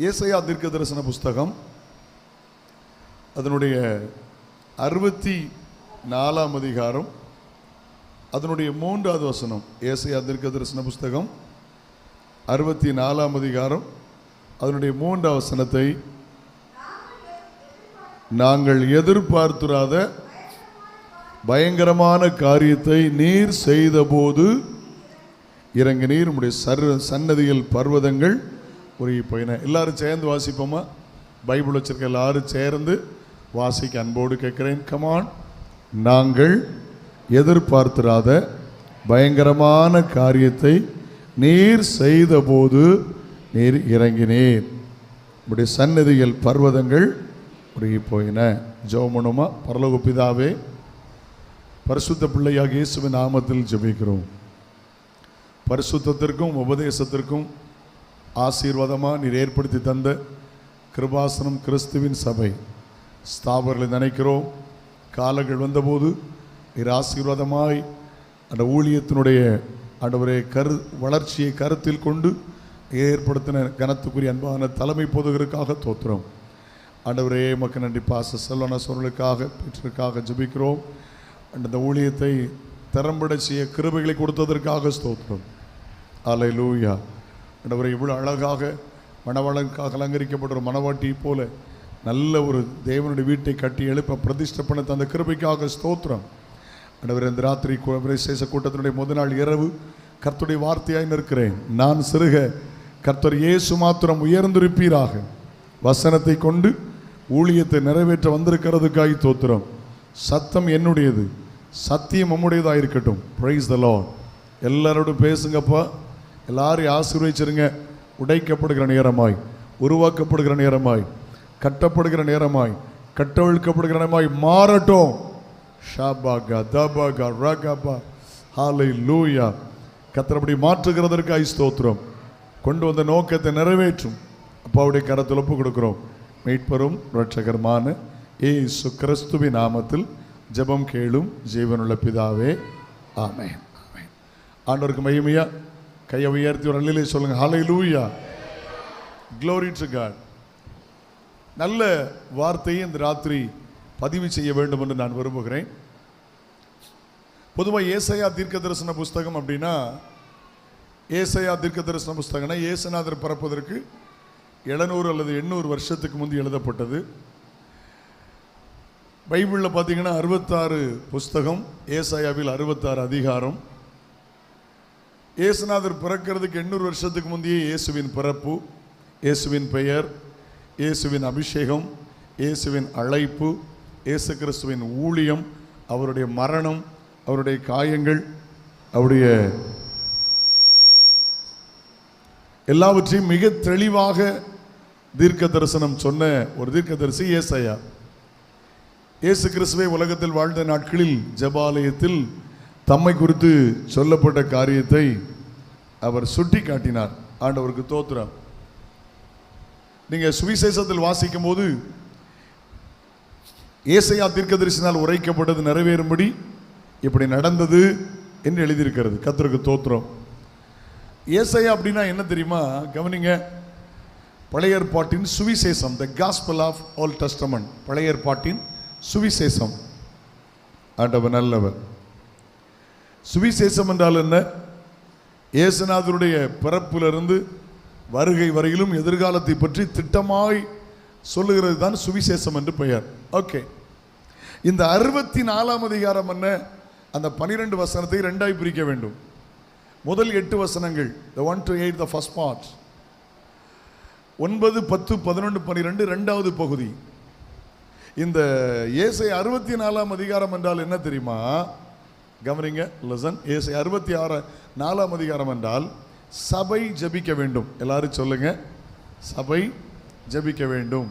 ஏசாயா தீர்க்கதரிசன புஸ்தகம் அதனுடைய 64ஆம் அதிகாரம் அதனுடைய 3வது வசனம். ஏசாயா தீர்க்கதரிசன புஸ்தகம் 64ஆம் அதிகாரம் அதனுடைய 3வது வசனத்தை, நாங்கள் எதிர்பார்த்திராத பயங்கரமான காரியத்தை நீர் செய்தபோது இறங்கினீர், உம்முடைய சன்னதியில் பர்வதங்கள் உருகி போயின. எல்லாரும் சேர்ந்து வாசிப்போமா? பைபிள் வச்சிருக்க எல்லாரும் சேர்ந்து வாசிக்க அன்போடு கேட்கிறேன். கமான். நாங்கள் எதிர்பார்த்திராத பயங்கரமான காரியத்தை நீர் செய்தபோது நீர் இறங்கினீர், உம்முடைய சன்னதியில் பர்வதங்கள் உருகி போயின. ஜெபமனுமா? பரலோக பிதாவே, பரிசுத்த பிள்ளையாக இயேசுவின் நாமத்தில் ஜெபிக்கிறோம். பரிசுத்தத்திற்கும் உபதேசத்திற்கும் ஆசீர்வாதமாக நீர் ஏற்படுத்தி தந்த கிருபாசனம் கிறிஸ்துவின் சபை ஸ்தாபர்களை நினைக்கிறோம். காலங்கள் வந்தபோது நீர் ஆசீர்வாதமாய் அந்த ஊழியத்தினுடைய ஆண்டவரே வளர்ச்சியை கருத்தில் கொண்டு ஏற்படுத்தின கனத்துக்குரிய அன்பான தலைமை போதகருக்காக தோற்றுறோம். ஆண்டவரே மக்கள் நன்றி. பாச செல்வன சோழர்களுக்காக பெற்றற்காக ஜெபிக்கிறோம். அந்த ஊழியத்தை திறம்பட செய்ய கிருபைகளை கொடுத்ததற்காக ஸ்தோத்திரம். அல்லேலூயா. ஆண்டவரே, இவ்வளோ அழகாக மணவாளனுக்காக அலங்கரிக்கப்பட்ட ஒரு மணவாட்டியை போல நல்ல ஒரு தேவனுடைய வீட்டை கட்டி எழுப்ப பிரதிஷ்டை பண்ண தந்த கிருபைக்காக ஸ்தோத்திரம். ஆண்டவரே, இந்த ராத்திரி விசேஷ கூட்டத்தினுடைய முதல் நாள் இரவு கர்த்தருடைய வார்த்தையாய் நிற்கிறேன். நான் சிறுக கர்த்தர் இயேசு மாத்திரம் உயர்ந்திருப்பீராக வசனத்தை கொண்டு ஊழியத்தை நிறைவேற்ற வந்திருக்கிறதுக்காய் தோத்திரம். சத்தம் என்னுடையது, சத்தியம் நம்முடையதாக இருக்கட்டும். Praise the Lord. எல்லாரோடும் பேசுங்கப்பா. எல்லாரையும் ஆசீர்வதிச்சிருங்க. உடைக்கப்படுகிற நேரமாய், உருவாக்கப்படுகிற நேரமாய், கட்டப்படுகிற நேரமாய், கட்டவிழ்க்கப்படுகிற நேரமாய் மாறட்டும். ஷாபாகா தபாகா ராகாபா ஹல்லேலூயா. கர்த்தர் மாற்றுகிறதற்காய் ஸ்தோத்திரம். கொண்டு வந்த நோக்கத்தை நிறைவேற்றும் அப்பாவுடைய கரத்தில் ஒப்பு கொடுக்கிறோம். மீட்பரும் இரட்சகருமான இயேசு கிறிஸ்துவின் நாமத்தில் ஜெபம் கேளும் ஜீவனுள்ள பிதாவே, ஆமென். ஆமென். ஆண்டவருக்கு மகிமையா. கையை உயர்த்தி ஒரு அல்லேலூயா சொல்லுங்க. ஹல்லேலூயா. Glory to God. நல்ல வார்த்தையை இந்த ராத்திரி பதிவு செய்ய வேண்டும் என்று நான் விரும்புகிறேன். பொதுவாக ஏசாயா தீர்க்கதரிசன புஸ்தகம் அப்படின்னா, ஏசாயா தீர்க்கதரிசன புஸ்தகம்னா இயேசுநாதர் பிறப்பதற்கு 700 அல்லது 800 வருஷத்துக்கு முந்தி எழுதப்பட்டது. பைபிளில் பார்த்தீங்கன்னா 66 புஸ்தகம், ஏசாயாவில் 66 அதிகாரம். இயேசுநாதர் பிறக்கிறதுக்கு 800 வருஷத்துக்கு முந்தைய இயேசுவின் பிறப்பு, இயேசுவின் பெயர், இயேசுவின் அபிஷேகம், இயேசுவின் அழைப்பு, இயேசு கிறிஸ்துவின் ஊழியம், அவருடைய மரணம், அவருடைய காயங்கள், அவருடைய எல்லாவற்றையும் மிக தெளிவாக தீர்க்க தரிசனம் சொன்ன ஒரு தீர்க்கதரிசி ஏசாயா. இயேசு கிறிஸ்துவை உலகத்தில் வாழ்ந்த நாட்களில் ஜெபாலயத்தில் தம்மை குறித்து சொல்லப்பட்ட காரியத்தை அவர் சுட்டி காட்டினார். ஆண்டவருக்கு தோத்திரம். நீங்க சுவிசேஷத்தில் வாசிக்கும் போது ஏசாயா தீர்க்கதரிசினால் உரைக்கப்பட்டது நிறைவேறும்படி இப்படி நடந்தது என்று எழுதியிருக்கிறது. கர்த்தருக்கு தோத்திரம். ஏசாயா அப்படின்னா என்ன தெரியுமா? கவனிங்க. பழைய ஏற்பாட்டின் சுவிசேஷம், the gospel of old testament. பழைய ஏற்பாட்டின் சுவிசேஷம். ஆண்டவர் நல்லவர். சுவிசேஷம் என்றால் என்ன? இயேசுநாதருடைய பிறப்பிலிருந்து வருகை வரையிலும் எதிர்காலத்தை பற்றி திட்டமாய் சொல்லுகிறது தான் சுவிசேஷம் என்று பெயர். ஓகே. இந்த 64ஆம் அதிகாரம் என்ன? அந்த 12 வசனத்தை 2ஆய் பிரிக்க வேண்டும். முதல் 8 வசனங்கள், the 1 to 8, the first part. 9, 10, 11, 12 இரண்டாவது பகுதி. இந்த ஏசாயா 64ஆம் அதிகாரம் என்றால் என்ன தெரியுமா? கவனிங்க, லிசன். ஏசாயா 64ஆம் அதிகாரம் என்றால் சபை ஜெபிக்க வேண்டும். எல்லாரும் சொல்லுங்க, சபை ஜெபிக்க வேண்டும்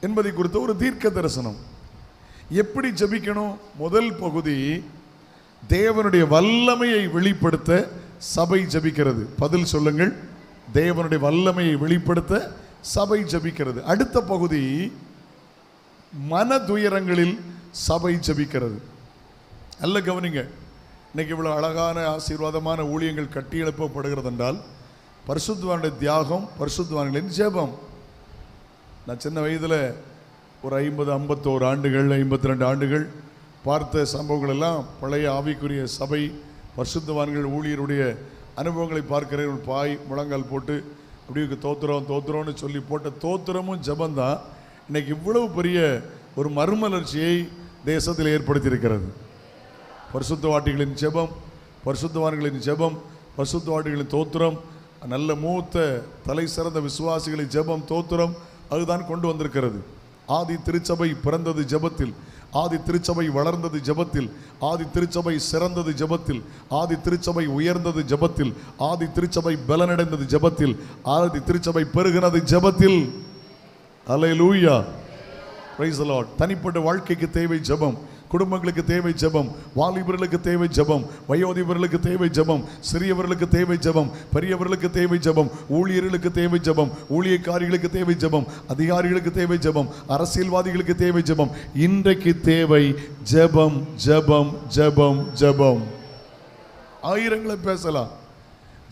என்பதை குறித்த ஒரு தீர்க்க தரிசனம். எப்படி ஜெபிக்கணும்? முதல் பகுதி தேவனுடைய வல்லமையை வெளிப்படுத்த சபை ஜெபிக்கிறது. பதில் சொல்லுங்கள். தேவனுடைய வல்லமையை வெளிப்படுத்த சபை ஜெபிக்கிறது. அடுத்த பகுதி மன துயரங்களில் சபை ஜெபிக்கிறது. நல்ல கவனிங்க. இன்னைக்கு இவ்வளோ அழகான ஆசீர்வாதமான ஊழியங்கள் கட்டி எழுப்பப்படுகிறது என்றால் பரிசுத்தவானுடைய தியாகம், பரிசுத்தவான்களின் ஜெபம். நான் சின்ன வயதில் ஒரு 51 ஆண்டுகள் 52 ஆண்டுகள் பார்த்த சம்பவங்கள் எல்லாம் பழைய ஆவிக்குரிய சபை பரிசுத்தவான்கள் ஊழியருடைய அனுபவங்களை பார்க்கிறேன். ஒரு பாய் முழங்கால் போட்டு அப்படியே தோத்திரம்னு சொல்லி போட்ட தோத்திரமும் ஜபந்தான் இன்னைக்கு இவ்வளவு பெரிய ஒரு மறுமலர்ச்சியை தேசத்தில் ஏற்படுத்தியிருக்கிறது. பரிசுத்தவாட்டிகளின் ஜெபம், பரிசுத்தவான்களின் ஜெபம், பரிசுத்தவாட்டிகளின் தோத்திரம், நல்ல மூத்த தலை சிறந்த விசுவாசிகளின் ஜெபம் தோத்திரம், அதுதான் கொண்டு வந்திருக்கிறது. ஆதி திருச்சபை பிறந்தது ஜெபத்தில், ஆதி திருச்சபை வளர்ந்தது ஜெபத்தில், ஆதி திருச்சபை சிறந்தது ஜெபத்தில், ஆதி திருச்சபை உயர்ந்தது ஜெபத்தில், ஆதி திருச்சபை பலனடைந்தது ஜெபத்தில், ஆதி திருச்சபை பெருகினது ஜெபத்தில். அல்லேலூயா, பிரைஸ் தி லார்ட். தனிப்பட்ட வாழ்க்கைக்கு தேவை ஜெபம், குடும்பங்களுக்கு தேவை ஜெபம், வாலிபர்களுக்கு தேவை ஜெபம், வயோதிபர்களுக்கு தேவை ஜெபம், சிறியவர்களுக்கு தேவை ஜெபம், பெரியவர்களுக்கு தேவை ஜெபம், ஊழியர்களுக்கு தேவை ஜெபம், ஊழியக்காரிகளுக்கு தேவை ஜெபம், அதிகாரிகளுக்கு தேவை ஜெபம், அரசியல்வாதிகளுக்கு தேவை ஜெபம். இன்றைக்கு தேவை ஜெபம், ஜெபம், ஜெபம், ஜெபம். ஆயிரங்களை பேசலாம்.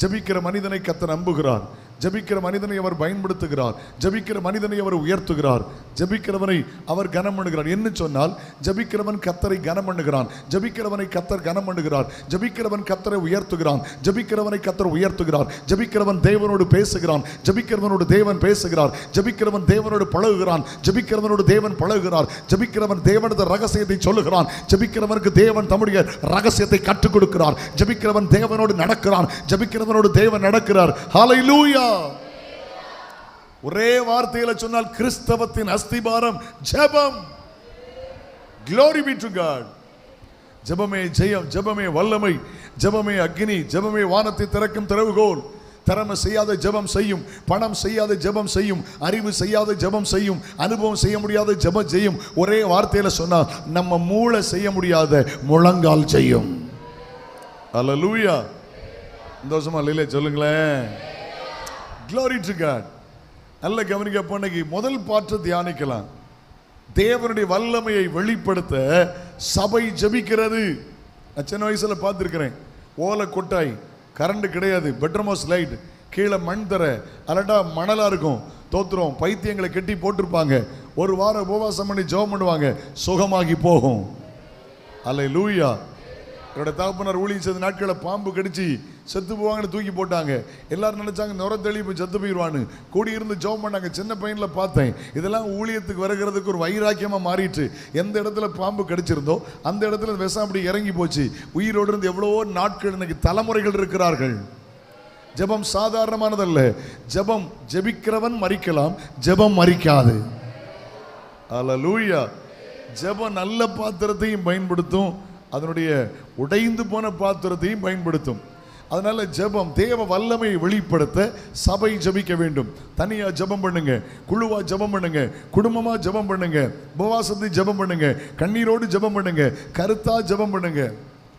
ஜெபிக்கிற மனிதனை கர்த்தர் நம்புகிறார், ஜெபிக்கிற மனிதனை அவர் பயன்படுத்துகிறார், ஜெபிக்கிற மனிதனை அவர் உயர்த்துகிறார், ஜெபிக்கிறவனை அவர் கனம் பண்ணுகிறார். என்ன சொன்னால் ஜெபிக்கிறவன் கர்த்தரை கனம் பண்ணுகிறான், ஜெபிக்கிறவனை கர்த்தர் கனம் பண்ணுகிறார், ஜெபிக்கிறவன் கர்த்தரை உயர்த்துகிறான், ஜெபிக்கிறவனை கர்த்தர் உயர்த்துகிறார், ஜெபிக்கிறவன் தேவனோடு பேசுகிறான், ஜெபிக்கிறவனோடு தேவன் பேசுகிறார், ஜெபிக்கிறவன் தேவனோடு பழகுகிறான், ஜெபிக்கிறவனோடு தேவன் பழகுகிறார், ஜெபிக்கிறவன் தேவனது ரகசியத்தை சொல்லுகிறான், ஜெபிக்கிறவனுக்கு தேவன் தம்முடைய ரகசியத்தை கற்றுக் கொடுக்கிறார், ஜெபிக்கிறவன் தேவனோடு நடக்கிறான், ஜெபிக்கிறவனோடு தேவன் நடக்கிறார். ஹல்லேலூயா. ஒரே வார்த்தையில சொன்னால் கிறிஸ்தவத்தின் அஸ்திபாரம் ஜெபம். Glory be to God. ஜெபமே ஜெயம், ஜெபமே வல்லமை, ஜெபமே அக்னி, ஜெபமே வானத்தை திறக்கும் திறவுகோல். திறமை செய்யாத ஜெபம் செய்யும், பணம் செய்யாத ஜெபம் செய்யும், அறிவு செய்யாத ஜெபம் செய்யும், அனுபவம் செய்ய முடியாத ஜெபம் செய்யும். ஒரே வார்த்தையில சொன்னா நம்ம மூளை செய்ய முடியாத முழங்கால் செய்யும். அல்லேலூயா. சந்தோஷமா இல்லையே சொல்லுங்களேன். Glory to God. நல்ல கவனிக்க. இன்னைக்கு முதல் பாட்டு தியானிக்கலாம். தேவனுடைய வல்லமையை வெளிப்படுத்த சபை ஜெபிக்கிறது. நான் சின்ன வயசுல பார்த்துருக்கிறேன். ஓலை கொட்டாய், கரண்ட் கிடையாது, பெட்ரூம் லைட், கீழே மண் தர, அலட்டா மணலா இருக்கும். தோத்துறோம் பைத்தியங்களை கட்டி போட்டிருப்பாங்க. ஒரு வாரம் உபவாசம் பண்ணி ஜெபம் பண்ணுவாங்க, சுகமாகி போகும். அல்லேலூயா. என்னோட தகப்பனார் ஊழியம் செய்த நாட்களில் பாம்பு கடிச்சு செத்து போவாங்கன்னு தூக்கி போட்டாங்க. எல்லாரும் நினைச்சாங்க நுர தெளி போய் செத்து போயிடுவான்னு. கூடியிருந்து ஜெபம் பண்ணாங்க. சின்ன பையனில் பார்த்தேன். இதெல்லாம் ஊழியத்துக்கு வருகிறதுக்கு ஒரு வைராக்கியமாக மாறிட்டு, எந்த இடத்துல பாம்பு கடிச்சிருந்தோ அந்த இடத்துல விஷம் அப்படி இறங்கி போச்சு. உயிரோடு இருந்து எவ்வளவோ நாட்கள் இன்னைக்கு தலைமுறைகள் இருக்கிறார்கள். ஜெபம் சாதாரணமானதல்ல. ஜெபம் ஜெபிக்கிறவன் மரிக்கலாம், ஜெபம் மரிக்காது. அல்லேலூயா. ஜெபம் நல்ல பாத்திரத்தையும் பயன்படுத்தும், அதனுடைய உடைந்து போன பாத்திரத்தையும் பயன்படுத்தும். அதனால ஜெபம் தேவ வல்லமையை வெளிப்படுத்த சபை ஜெபிக்க வேண்டும். தனியா ஜெபம் பண்ணுங்க, குழுவா ஜெபம் பண்ணுங்க, குடும்பமா ஜெபம் பண்ணுங்க, உபவாசத்தை ஜெபம் பண்ணுங்க, கண்ணீரோடு ஜெபம் பண்ணுங்க, கருத்தா ஜெபம் பண்ணுங்க.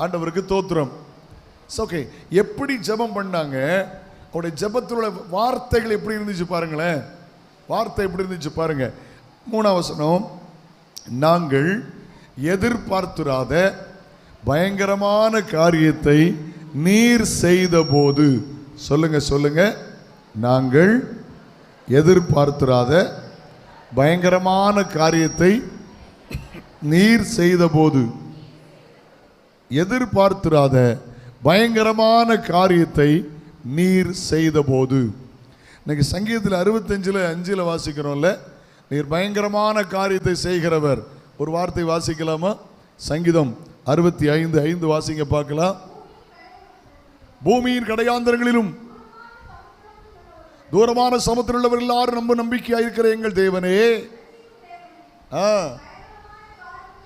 ஆண்டவருக்கு தோத்திரம். ஓகே, எப்படி ஜெபம் பண்ணாங்க? அவருடைய ஜெபத்தோட வார்த்தைகள் எப்படி இருந்துச்சு பாருங்களேன். வார்த்தை எப்படி இருந்துச்சு பாருங்க. 3ஆம் வசனம், நாங்கள் எதிர்பார்த்திராத பயங்கரமான காரியத்தை நீர் செய்த போது. சொல்லுங்க சொல்லுங்க. நாங்கள் எதிர்பார்த்திராத பயங்கரமான காரியத்தை நீர் செய்த போது. எதிர்பார்த்திராத பயங்கரமான காரியத்தை நீர் செய்த போது. இன்னைக்கு சங்கீதத்தில் 65:5 வாசிக்கிறோம்ல, நீர் பயங்கரமான காரியத்தை செய்கிறவர். ஒரு வார்த்தை வாசிக்கலாமா? சங்கீதம் 65:5 வாசிங்க பார்க்கலாம். பூமியின் கடையாந்தரங்களிலும் தூரமான சமுத்திரம் உள்ளவர் எல்லாரும் நம்ம நம்பிக்கையா இருக்கிற எங்கள் தேவனே,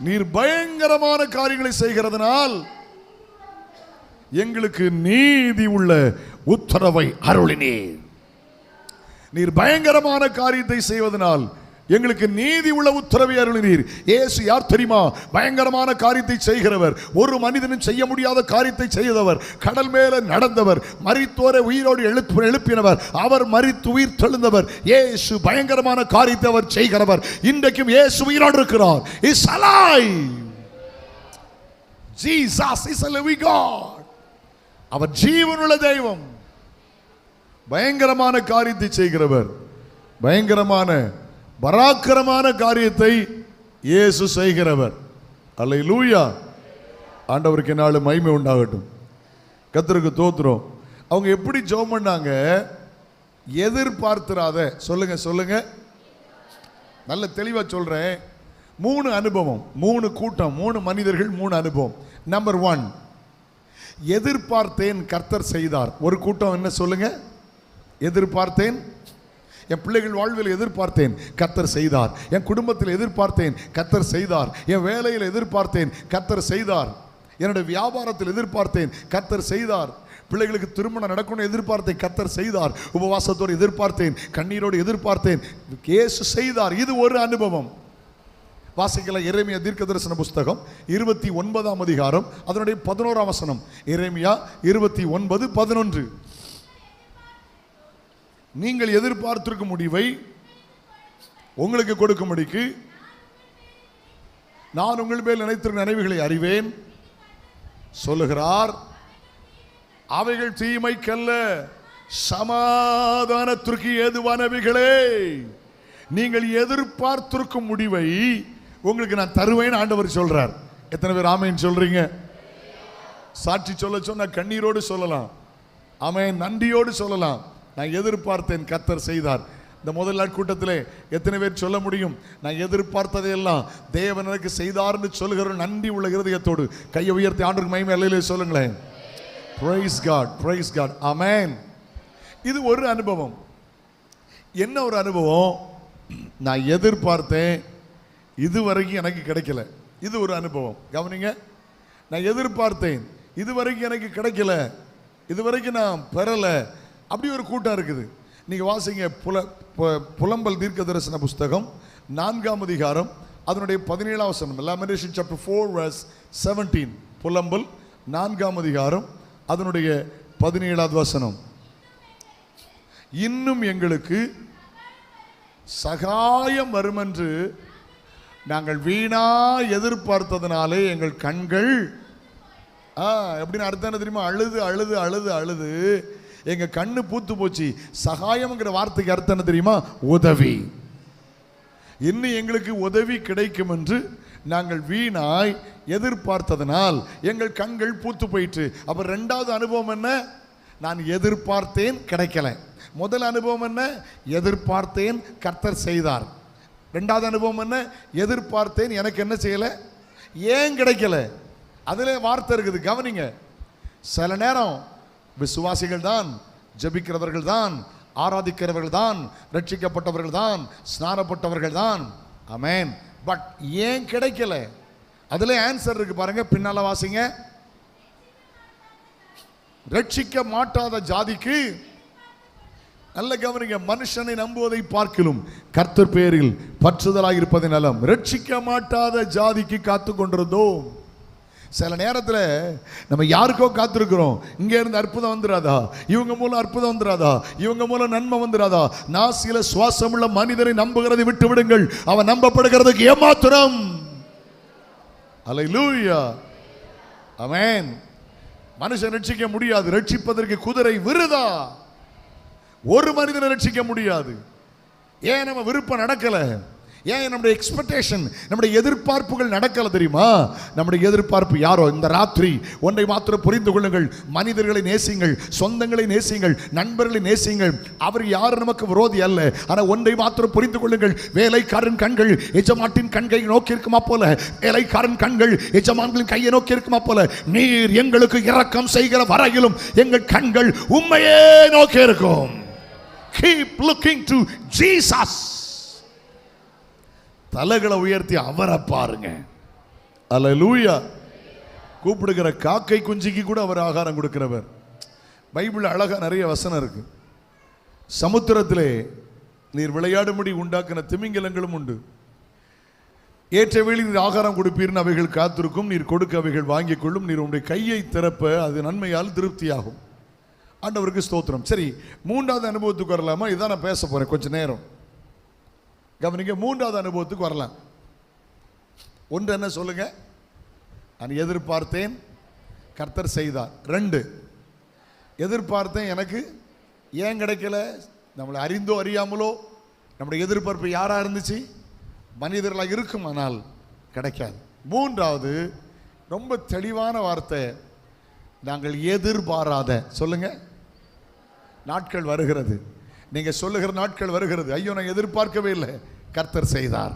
நீர் பயங்கரமான காரியங்களை செய்கிறதுனால் எங்களுக்கு நீதி உள்ள உத்தரவை அருளினீர். நீர் பயங்கரமான காரியத்தை செய்வதனால் எங்களுக்கு நீதி உள்ள உத்தரவை அருளினீர். இயேசு யார் தெரியுமா? பயங்கரமான காரியத்தை செய்கிறவர், ஒரு மனிதனும் செய்ய முடியாத காரியத்தை செய்தவர், கடல் மேல நடந்தவர், மரித்தோரை உயிரோடு எழுப்பினவர், அவர் மரித்து உயிர் தெழுந்தவர். இயேசு பயங்கரமான காரியத்தை அவர் செய்கிறவர். இன்றைக்கும் இயேசு உயிரோடு இருக்கிறார். He is alive. Jesus is a living God. அவர் ஜீவனுள்ள தெய்வம், பயங்கரமான காரியத்தை செய்கிறவர், பயங்கரமான பராக்கிரமான காரியத்தை இயேசு செய்கிறவர். அல்லேலூயா. ஆண்டவருக்கு நாள் மகிமை உண்டாகட்டும். கர்த்தருக்கு தோத்திரம். அவங்க எப்படி ஜெபம் பண்ணாங்க? எதிர்பார்த்திராத. சொல்லுங்க சொல்லுங்க, நல்ல தெளிவா சொல்றேன். 3 அனுபவம், 3 கூட்டம், 3 மனிதர்கள், 3 அனுபவம். நம்பர் 1, எதிர்பார்த்தேன் கர்த்தர் செய்தார். ஒரு கூட்டம் என்ன சொல்லுங்க? எதிர்பார்த்தேன், என் பிள்ளைகள் வாழ்வில் எதிர்பார்த்தேன் கர்த்தர் செய்தார். என் குடும்பத்தில் எதிர்பார்த்தேன் கர்த்தர் செய்தார். என் வேலையில் எதிர்பார்த்தேன் கர்த்தர் செய்தார். என்னுடைய வியாபாரத்தில் எதிர்பார்த்தேன் கர்த்தர் செய்தார். பிள்ளைகளுக்கு திருமணம் நடக்கணும் எதிர்பார்த்தேன் கர்த்தர் செய்தார். உபவாசத்தோடு எதிர்பார்த்தேன், கண்ணீரோடு எதிர்பார்த்தேன், இயேசு செய்தார். இது ஒரு அனுபவம். வாசிக்கலாம் எரேமியா தீர்க்கதரிசன புஸ்தகம் 29ஆம் அதிகாரம் அதனுடைய 11ஆம் வசனம். எரேமியா 29:11. நீங்கள் எதிர்பார்த்திருக்கும் முடிவை உங்களுக்கு கொடுக்கும்படிக்கு நான் உங்கள் மேல் நினைத்திருக்கும் நினைவுகளை அறிவேன் சொல்லுகிறார். அவைகள் தீமைக்கல்ல, சமாதானத்திற்கு ஏதுவானவைகளே. நீங்கள் எதிர்பார்த்திருக்கும் முடிவை உங்களுக்கு நான் தருவேன் ஆண்டவர் சொல்றார். எத்தனை பேர் ஆமென் சொல்றீங்க? சாட்சி சொல்ல சொன்னா கண்ணீரோடு சொல்லலாம், ஆமென், நன்றியோடு சொல்லலாம். நான் எதிர்பார்த்தேன் கர்த்தர் செய்தார். இந்த முதல் நாள் கூட்டத்திலே எத்தனை பேர் சொல்ல முடியும்? நான் எதிர்பார்த்ததையெல்லாம் தேவன் எனக்கு செய்தார்னு சொல்லுகிற நன்றி உள்ள இருதயத்தோடு கையை உயர்த்தி ஆண்டவருக்கு மகிமை அல்லேலூயா சொல்லுங்களேன். Praise God, praise God, amen. இது ஒரு அனுபவம். என்ன ஒரு அனுபவம்? நான் எதிர்பார்த்தேன், இதுவரைக்கும் எனக்கு கிடைக்கல. இது ஒரு அனுபவம். கவனிங்க, நான் எதிர்பார்த்தேன், இதுவரைக்கும் எனக்கு கிடைக்கல, இதுவரைக்கும் நான் பெறல. அப்படி ஒரு கூட்டம் இருக்குது. நீங்க வாசிங்க புலம்பல் தீர்க்க தரிசன புஸ்தகம் 4ஆம் அதிகாரம் அதனுடைய 17ஆம் வசனம். Lamentation chapter 4 verse 17. புலம்பல் 4ஆம் அதிகாரம் அதனுடைய 17ஆவது வசனம். இன்னும் எங்களுக்கு சகாயம் வரும் என்று நாங்கள் வீணா எதிர்பார்த்ததுனாலே எங்கள் கண்கள் எப்படின்னு அர்த்தம் என்ன தெரியுமா? அழுது அழுது அழுது அழுது எங்க கண்ணு பூத்து போச்சு. சகாயம்ங்கிற வார்த்தைக்கு அர்த்தம் என்ன தெரியுமா? உதவி. இன்னும் எங்களுக்கு உதவி கிடைக்கும் என்று நாங்கள் வீணாய் எதிர்பார்த்ததனால் எங்கள் கண்கள் பூத்து போயிற்று. அப்ப 2வது அனுபவம் என்ன? நான் எதிர்பார்த்தேன், கிடைக்கல. முதல் அனுபவம் என்ன? எதிர்பார்த்தேன், கர்த்தர் செய்தார். 2வது அனுபவம் என்ன? எதிர்பார்த்தேன், எனக்கு என்ன செய்யல, ஏன் கிடைக்கல? அதுல வார்த்தை இருக்குது, கவனிங்க. சில நேரம் விசுவாசிகள் தான், ஜெபிக்கிறவர்கள் தான், ஆராதிக்கிறவர்கள் தான், ரட்சிக்கப்பட்டவர்கள் தான், ஸ்நானப்பட்டவர்கள் தான், ஆமென். பட் ஏன் கிடைக்கல? அதுல ஆன்சர் இருக்கு பாருங்க, பின்னால வாசிங்க. ரட்சிக்க மாட்டாத ஜாதிக்கு, நல்ல கவனிங்க, மனுஷனை நம்புவதை பார்க்கிலும் கர்த்தர் பேரில் பற்றுதலாக இருப்பதை நலம். ரட்சிக்க மாட்டாத ஜாதிக்கு காத்து கொண்டிருந்தோம். சில நேரத்தில் நம்ம யாருக்கோ காத்திருக்கிறோம். இங்கே இருந்து அற்புதம் வந்துடாதா, இவங்க மூலம் அற்புதம் வந்துடாதா, இவங்க மூலம் நன்மை வந்துடாதா? நாசில சுவாசமுள்ள மனிதரை நம்புகிறதை விட்டு விடுங்கள், அவன் நம்பப்படுகிறதுக்கு ஏமாத்திரம். அல்லேலூயா, ஆமென். மனுஷன் ரட்சிக்க முடியாது, ரட்சிப்பதற்கு குதிரை விருதா. ஒரு மனிதனை ரட்சிக்க முடியாது. ஏன்? நம்ம விருப்பம் நடக்கல. ஏன்? நம்முடைய எக்ஸ்பெக்டேஷன், நம்முடைய எதிர்பார்ப்புகள் நடக்கல தெரியுமா? நம்முடைய எதிர்பார்ப்பு யாரோ? இந்த ராத்திரி ஒன்றை மாத்திரம் புரிந்து கொள்ளுங்கள். மனிதர்களை நேசிங்கள், சொந்தங்களை நேசிங்கள், நண்பர்களை நேசிங்கள். அவர் யாரும் நமக்கு விரோதி அல்ல. ஆனால் ஒன்றை மாத்திரம் புரிந்து கொள்ளுங்கள். வேலைக்காரன் கண்கள் எஜமாட்டின் கண்களை நோக்கி இருக்குமா போல, வேலைக்காரன் கண்கள் எஜமான்களின் கையை நோக்கி இருக்குமா போல, நீர் எங்களுக்கு இரக்கம் செய்கிற வரையிலும் எங்கள் கண்கள் உம்மையே நோக்கி இருக்கும். Keep looking to Jesus. தலைகளை உயர்த்தி அவரை பாருங்க. அல்லேலூயா. கூப்பிடுகிற காக்கை குஞ்சிக்கு கூட அவர் ஆகாரம் கொடுக்கிறவர். பைபிள் அழகா நிறைய வசனம் இருக்கு. சமுத்திரத்திலே நீர் விளையாடும்படி உண்டாக்கின திமிங்கலங்களும் உண்டு. ஏற்ற வேளை நீர் ஆகாரம் கொடுப்பீர்னு அவைகள் காத்திருக்கும், நீர் கொடுக்க அவைகள் வாங்கிக் கொள்ளும், நீர் உங்களுடைய கையை திறப்ப அது நன்மையால் திருப்தியாகும். ஆண்டவருக்கு ஸ்தோத்திரம். சரி, 3வது அனுபவத்துக்கு வரலாமா? இதான் நான் பேச போறேன் கொஞ்ச நேரம். கவனிங்க, 3வது அனுபவத்துக்கு வரலாம். ஒன்று என்ன சொல்லுங்க? நான் எதிர்பார்த்தேன், கர்த்தர் செய்தார். 2, எதிர்பார்த்தேன், எனக்கு ஏன் கிடைக்கல? நம்மளை அறிந்தோ அறியாமலோ நம்முடைய எதிர்பார்ப்பு யாராக இருந்துச்சு? மனிதர்களாக இருக்கும், ஆனால் கிடைக்காது. மூன்றாவது ரொம்ப தெளிவான வார்த்தை, நாங்கள் எதிர்பாராத, சொல்லுங்க, நாட்கள் வருகிறது. நீங்க சொல்லுகிற நாட்கள் வருகிறது. ஐயோ, நான் எதிர்பார்க்கவே இல்லை, கர்த்தர் செய்தார்.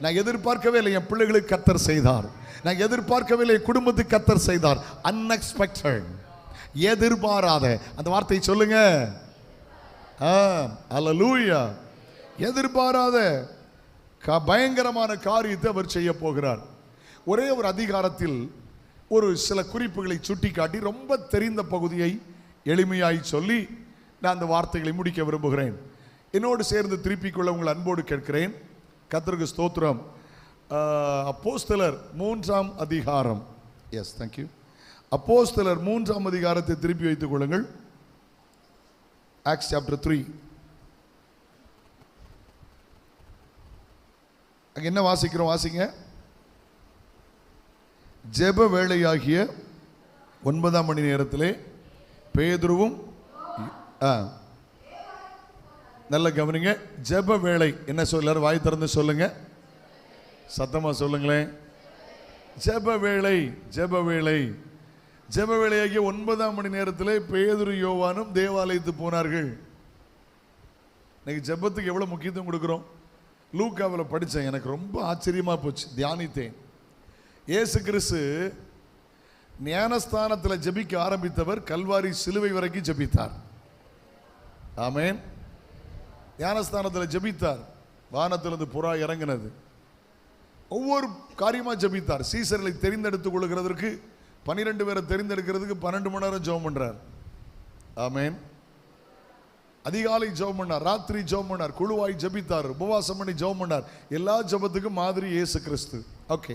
நான் எதிர்பார்க்கவே இல்லை, என் பிள்ளைகளுக்கு கர்த்தர் செய்தார். நான் எதிர்பார்க்கவே இல்லை, என் குடும்பத்துக்கு கர்த்தர் செய்தார். அன்எக்ஸ்பெக்டட், எதிர்பாராத, அந்த வார்த்தையை சொல்லுங்க. அல்லேலூயா. எதிர்பாராத பயங்கரமான காரியத்தை அவர் செய்ய போகிறார். ஒரே ஒரு அதிகாரத்தில் ஒரு சில குறிப்புகளை சுட்டிக்காட்டி ரொம்ப தெரிந்த பகுதியை எளிமையாய் சொல்லி நான் அந்த வார்த்தைகளை முடிக்க விரும்புகிறேன். என்னோடு சேர்ந்து திருப்பிக் கொள்ள உங்கள் அன்போடு கேட்கிறேன். கர்த்தருக்கு ஸ்தோத்திரம். அப்போஸ்தலர் 3ஆம் அதிகாரம். Yes, thank you. அப்போஸ்தலர் 3ஆம் அதிகாரத்தை திருப்பி வைத்துக் கொள்ளுங்கள். Acts chapter 3. அங்க என்ன வாசிக்கிறோம்? வாசிங்க. ஜெப வேளையாகிய 9ஆம் மணி நேரத்திலே பேதுருவும், நல்ல கவனிங்க, ஜெப வேளை என்ன சொல்ல, வாய் திறந்து சொல்லுங்க, சத்தமா சொல்லுங்களேன். ஜெப வேளை, ஜெப வேளை. ஜெப வேளையாகிய 9ஆம் மணி நேரத்திலே பேதுரு யோவானும் தேவாலயத்துக்கு போனார்கள். இன்னைக்கு ஜெபத்துக்கு எவ்வளவு முக்கியத்துவம் கொடுக்கிறோம். லூக்காவில் படித்தேன், எனக்கு ரொம்ப ஆச்சரியமாக போச்சு, தியானித்தேன். இயேசு கிறிஸ்து ஞானஸ்தானத்தில் ஜெபிக்க ஆரம்பித்தவர் கல்வாரி சிலுவை வரைக்கும் ஜெபித்தார். ஆமென். ஞானஸ்தானத்தில் ஜெபித்தார். வானத்திலிருந்து புறா இறங்கினது. ஒவ்வொரு காரியமாக ஜெபித்தார். சீசர்களை தெரிந்தெடுத்துக் கொள்கிறதற்கு 12 பேரை தெரிந்தெடுக்கிறதுக்கு 12 மணி நேரம் ஜெபம் பண்றார். ஆமென். அதிகாலை ஜெபம் பண்ணார், ராத்திரி ஜெபம் பண்ணார், குழுவாய் ஜெபித்தார், உபவாசம் பண்ணி ஜெபம் பண்ணார். எல்லா ஜெபத்துக்கும் மாதிரி இயேசு கிறிஸ்து. ஓகே,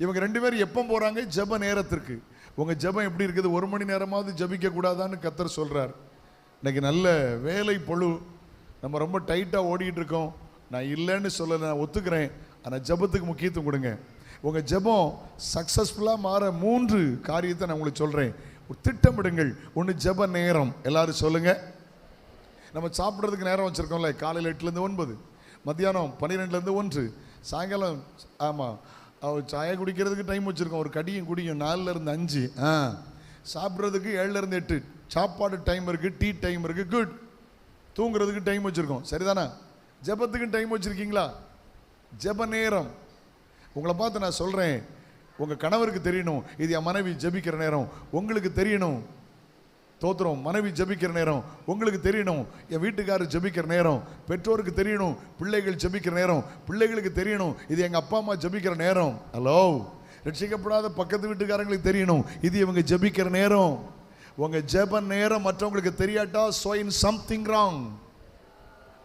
இவங்க 2 பேரும் எப்போ போறாங்க? ஜெப நேரத்திற்கு. உங்க ஜெபம் எப்படி இருக்குது? 1 மணி நேரமாவது ஜெபிக்க கூடாதான்னு கர்த்தர் சொல்றார். இன்னைக்கு நல்ல வேலை பொழு, நம்ம ரொம்ப டைட்டா ஓடிட்டு இருக்கோம். நான் இல்லைன்னு சொல்லலை, நான் ஒத்துக்கிறேன். ஆனால் ஜெபத்துக்கு முக்கியத்துவம் கொடுங்க. உங்க ஜெபம் சக்சஸ்ஃபுல்லாக மாற 3 காரியத்தை நான் உங்களுக்கு சொல்றேன். ஒரு திட்டமிடுங்கள். ஒன்று ஜெப நேரம். எல்லாரும் சொல்லுங்க. நம்ம சாப்பிட்றதுக்கு நேரம் வச்சுருக்கோம்ல, காலையில் 8லேருந்து 9, மத்தியானம் 12லேருந்து 1, சாயங்காலம் ஆமாம் சாயை குடிக்கிறதுக்கு டைம் வச்சுருக்கோம், ஒரு கடியும் குடியும் 4லேருந்து 5, சாப்பிட்றதுக்கு 7லேருந்து 8, சாப்பாடு டைம் இருக்குது, டீ டைம் இருக்குது, குட். தூங்குறதுக்கு டைம் வச்சுருக்கோம், சரிதானா? ஜெபத்துக்கு டைம் வச்சுருக்கீங்களா? ஜெப நேரம். உங்களை பார்த்து நான் சொல்கிறேன், உங்கள் கணவருக்கு தெரியணும் இது என் மனைவி ஜெபிக்கிற நேரம். உங்களுக்கு தெரியணும், தோத்திரம், மனைவி ஜெபிக்கிற நேரம் உங்களுக்கு தெரியணும். என் வீட்டுக்காரர் ஜெபிக்கிற நேரம் பெற்றோருக்கு தெரியணும். பிள்ளைகள் ஜெபிக்கிற நேரம் பிள்ளைகளுக்கு தெரியணும், இது எங்கள் அப்பா அம்மா ஜெபிக்கிற நேரம். ஹலோ, ரட்சிக்கப்படாத பக்கத்து வீட்டுக்காரங்களுக்கு தெரியணும், இது இவங்க ஜெபிக்கிற நேரம். உங்க ஜெப நேரம் மற்றவங்களுக்கு தெரியாட்டா சோயின் சம்திங் ராங்.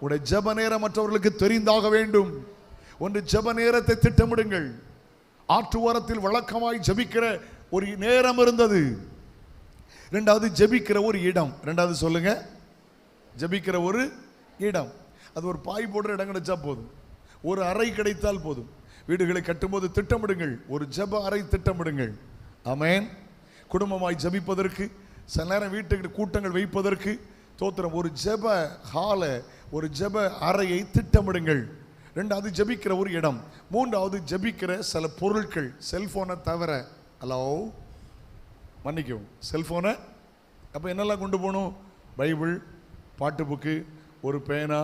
உடைய ஜெப நேரம் மற்றவர்களுக்கு தெரிந்தாக வேண்டும். ஒன்று, ஜெப நேரத்தை திட்டமிடுங்கள். ஆற்றுவாரத்தில் வழக்கமாய் ஜெபிக்கிற ஒரு நேரம் இருந்தது. 2வது, ஜெபிக்கிற ஒரு இடம். 2வது சொல்லுங்க, ஜெபிக்கிற ஒரு இடம். அது ஒரு பாய் போடுற இடம் கிடைச்சா போதும், ஒரு அறை கிடைத்தால் போதும். வீடுகளை கட்டும்போது திட்டமிடுங்கள், ஒரு ஜெப அறை திட்டமிடுங்கள். ஆமென். குடும்பமாய் ஜெபிப்பதற்கு, சில நேரம் வீட்டுக்கு கூட்டங்கள் வைப்பதற்கு, தோத்திரம், ஒரு ஜெப ஹாலை, ஒரு ஜெப அறையை திட்டமிடுங்கள். 2வது, ஜெபிக்கிற ஒரு இடம். 3வது, ஜெபிக்கிற சில பொருட்கள், செல்போனை தவிர. ஹலோ, மன்னிக்கும், செல்ஃபோனை அப்போ என்னெல்லாம் கொண்டு போகணும்? பைபிள், பாட்டு புக்கு, ஒரு பேனா,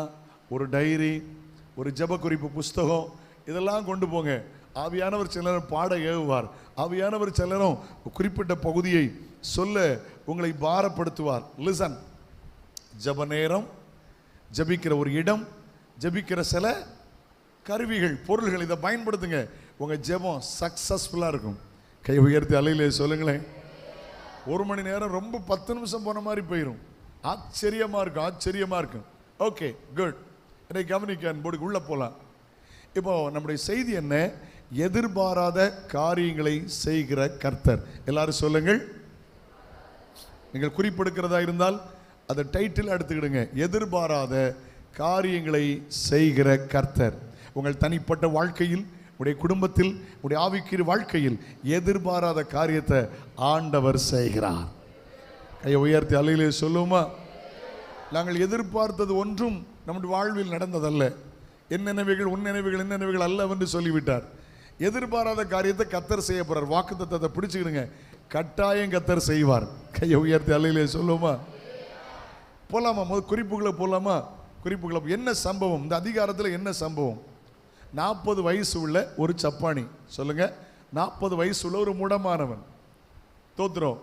ஒரு டைரி, ஒரு ஜெப குறிப்பு புஸ்தகம், இதெல்லாம் கொண்டு போங்க. ஆவியானவர் சில நேரம் பாட ஏவுவார். ஆவியானவர் சில நேரம் குறிப்பிட்ட பகுதியை சொல்ல உங்களை பாரப்படுத்துவார். லிசன். ஜெப நேரம், ஜெபிக்கிற ஒரு இடம், ஜெபிக்கிற சில கருவிகள், பொருள்கள், இதை பயன்படுத்துங்க. உங்கள் ஜெபம் சக்ஸஸ்ஃபுல்லாக இருக்கும். கை உயர்த்தி அலையிலே சொல்லுங்களேன். 1 மணி நேரம் ரொம்ப 10 நிமிஷம் போன மாதிரி போயிடும். ஆச்சரியமாக இருக்கும், ஆச்சரியமாக இருக்கும். Okay, good. என்னை கவனிக்க அன்போடு உள்ள போகலாம். இப்போ நம்முடைய செய்தி என்ன? எதிர்பாராத காரியங்களை செய்கிற கர்த்தர். எல்லாரும் சொல்லுங்கள். நீங்கள் குறிப்பெடுக்கிறதா இருந்தால் அதை டைட்டில் எடுத்துக்கிடுங்க. எதிர்பாராத காரியங்களை செய்கிற கர்த்தர். உங்கள் தனிப்பட்ட வாழ்க்கையில், உடைய குடும்பத்தில், உடைய ஆவிக்குரிய வாழ்க்கையில் எதிர்பாராத காரியத்தை ஆண்டவர் செய்கிறார். கையை உயர்த்தி அலையிலே சொல்லுமா? நாங்கள் எதிர்பார்த்தது ஒன்றும் நம்முடைய வாழ்வில் நடந்ததல்ல. என் நினைவுகள் உன் நினைவுகள் என் நினைவுகள் அல்ல என்று சொல்லிவிட்டார். எதிர்பாராத காரியத்தை கர்த்தர் செய்ய போறார். வாக்குத்தத்தத்தை பிடிச்சுக்கிடுங்க, கட்டாயம் கர்த்தர் செய்வார். கையை உயர்த்தி அல்லையிலே சொல்லுமா? போலாமா? முதல் குறிப்புகளை போலாமா? குறிப்புகளை. என்ன சம்பவம் இந்த அதிகாரத்தில்? என்ன சம்பவம்? 40 வயசு உள்ள ஒரு சப்பானி, சொல்லுங்க, 40 வயசு உள்ள ஒரு முடமானவன். தோத்திரம்.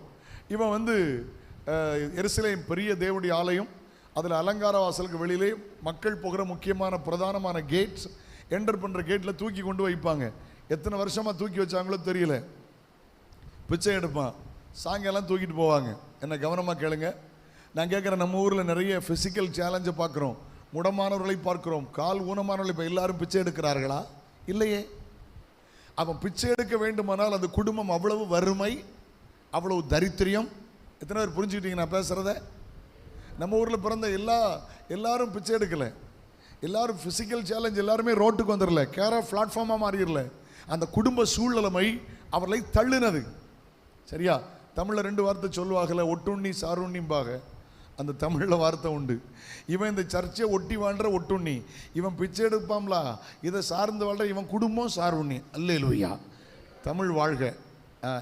இவன் எருசலேம் பெரிய தேவனுடைய ஆலயம், அதில் அலங்கார வாசலுக்கு வெளியிலே மக்கள் போகிற முக்கியமான பிரதானமான கேட்ஸ், என்டர் பண்ணுற கேட்டில் தூக்கி கொண்டு வைப்பாங்க. எத்தனை வருஷமாக தூக்கி வச்சாங்களோ தெரியல. பிச்சை எடுப்பான், சாயங்காலம் தூக்கிட்டு போவாங்க. என்ன கவனமாக கேளுங்க. நான் கேட்குறேன், நம்ம ஊரில் நிறைய ஃபிசிக்கல் சேலஞ்சை பார்க்குறோம், முடமானவர்களை பார்க்கிறோம், கால் ஊனமானவர்களை. இப்போ எல்லாரும் பிச்சை எடுக்கிறார்களா? இல்லையே. அவன் பிச்சை எடுக்க வேண்டுமானால் அந்த குடும்பம் அவ்வளவு வறுமை, அவ்வளவு தரித்திரியம். எத்தனை பேர் புரிஞ்சுக்கிட்டீங்க நான் பேசுகிறத? நம்ம ஊரில் பிறந்த எல்லாரும் பிச்சை எடுக்கலை. எல்லாரும் ஃபிசிக்கல் சேலஞ்ச், எல்லாருமே ரோட்டுக்கு வந்துடல, கேர் ஆஃப் பிளாட்ஃபார்மாக மாறிடல. அந்த குடும்ப சூழ்நிலைமை அவர்களை தள்ளுனது. சரியா? தமிழில் 2 வார்த்தை சொல்லுவாங்கல்ல, ஒட்டுண்ணி சாருண்ணிம்பாக. அந்த தமிழில் வார்த்தை உண்டு. இவன் இந்த சர்ச்சை ஒட்டி வாழ்கிற ஒட்டுண்ணி, இவன் பிச்சை எடுப்பாம்லா, இதை சார்ந்து வாழ்கிற இவன் குடும்பம் சாருண்ணி. அல்லேலூயா, தமிழ் வாழ்க.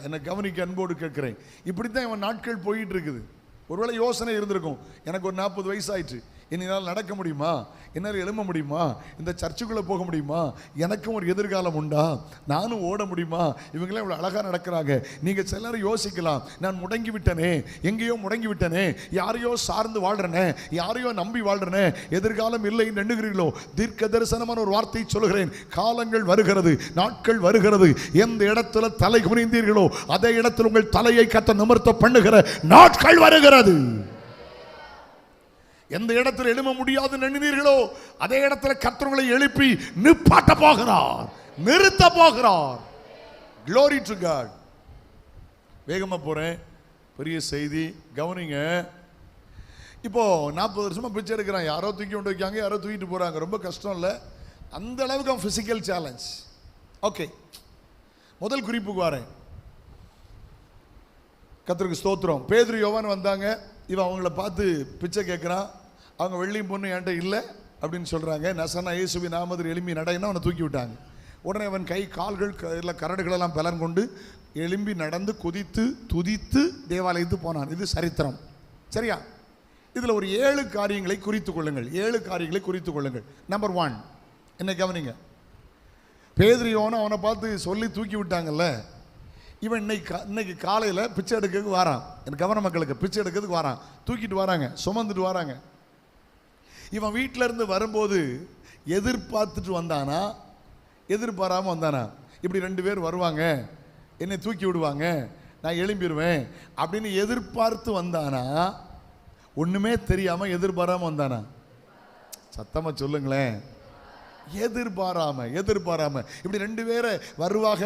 என்னை கவனிக்க அன்போடு கேட்குறேன். இப்படித்தான் இவன் நாட்கள் போயிட்டு இருக்குது. ஒருவேளை யோசனை இருந்திருக்கும், எனக்கு ஒரு 40 வயசு ஆயிடுச்சு, என்னால் நடக்க முடியுமா, என்னால் எழும்ப முடியுமா, இந்த சர்ச்சுக்குள்ளே போக முடியுமா, எனக்கும் ஒரு எதிர்காலம் உண்டா, நானும் ஓட முடியுமா, இவங்களாம் இவ்வளோ அழகாக நடக்கிறாங்க. நீங்கள் சிலரும் யோசிக்கலாம், நான் முடங்கி விட்டனே, எங்கேயோ முடங்கி விட்டனே, யாரையோ சார்ந்து வாழ்கிறனே, யாரையோ நம்பி வாழ்கிறனே, எதிர்காலம் இல்லை எண்ணுகிறீர்களோ? தீர்க்க தரிசனமான ஒரு வார்த்தை சொல்கிறேன். காலங்கள் வருகிறது, நாட்கள் வருகிறது. எந்த இடத்துல தலை குனிந்தீர்களோ அதே இடத்தில் உங்கள் தலையை கத்த நிமிர்த்த பண்ணுகிற நாட்கள் வருகிறது. எந்த இடத்துல எழும்ப முடியாது எண்ணினீர்களோ அதே இடத்துல கர்த்தர்களை எழுப்பி நிப்பாட்ட போகிறார், நிறுத்த போகிறார். Glory to God. வேகமா போறேன், பெரிய செய்தி கவனிங்க. இப்போ 40 வருஷமா பிச்சை எடுக்கிறான். யாரோ தூக்கி கொண்டு வைக்காங்க, யாரோ தூக்கிட்டு போறாங்க. ரொம்ப கஷ்டம் இல்லை, அந்த அளவுக்கு பிசிக்கல் சேலஞ்ச். ஓகே, முதல் குறிப்புக்கு வரேன். கர்த்தருக்கு ஸ்தோத்திரம். பேதுரு யோவான் வந்தாங்க. இவன் அவங்கள பார்த்து பிச்சை கேட்குறான். அவங்க வெள்ளியும் பொண்ணு என்கிட்ட இல்லை அப்படின்னு சொல்கிறாங்க. நசனா இயேசுவின் நாமத்தில் எழும்பி நடைன்னா அவனை தூக்கி விட்டாங்க. உடனே அவன் கை கால்கள் இல்லை கரடுகளெல்லாம் பலன் கொண்டு எழும்பி நடந்து குதித்து துதித்து தேவாலயத்துக்கு போனான். இது சரித்திரம். சரியா? இதில் ஒரு 7 காரியங்களை குறித்து கொள்ளுங்கள். 7 காரியங்களை குறித்து கொள்ளுங்கள். நம்பர் 1, என்ன கவனிங்க. பேதுரு யோவான் அவனை பார்த்து சொல்லி தூக்கி விட்டாங்கல்ல, இவன் இன்னைக்கு காலையில் பிச்சை எடுக்கிறதுக்கு வரான். எனக்கு கவன மக்களுக்கு, பிச்சை எடுக்கிறதுக்கு வரான், தூக்கிட்டு வராங்க, சுமந்துட்டு வராங்க. இவன் வீட்டில் இருந்து வரும்போது எதிர்பார்த்துட்டு வந்தானா, எதிர்பாராமல் வந்தானா? இப்படி 2 பேர் வருவாங்க, என்னை தூக்கி விடுவாங்க, நான் எழும்பிடுவேன் அப்படின்னு எதிர்பார்த்து வந்தானா, ஒன்றுமே தெரியாமல் எதிர்பாராமல் வந்தானா? சத்தமாக சொல்லுங்களேன். எதிர்பாராம இப்படி 2 பேரை வருவாக,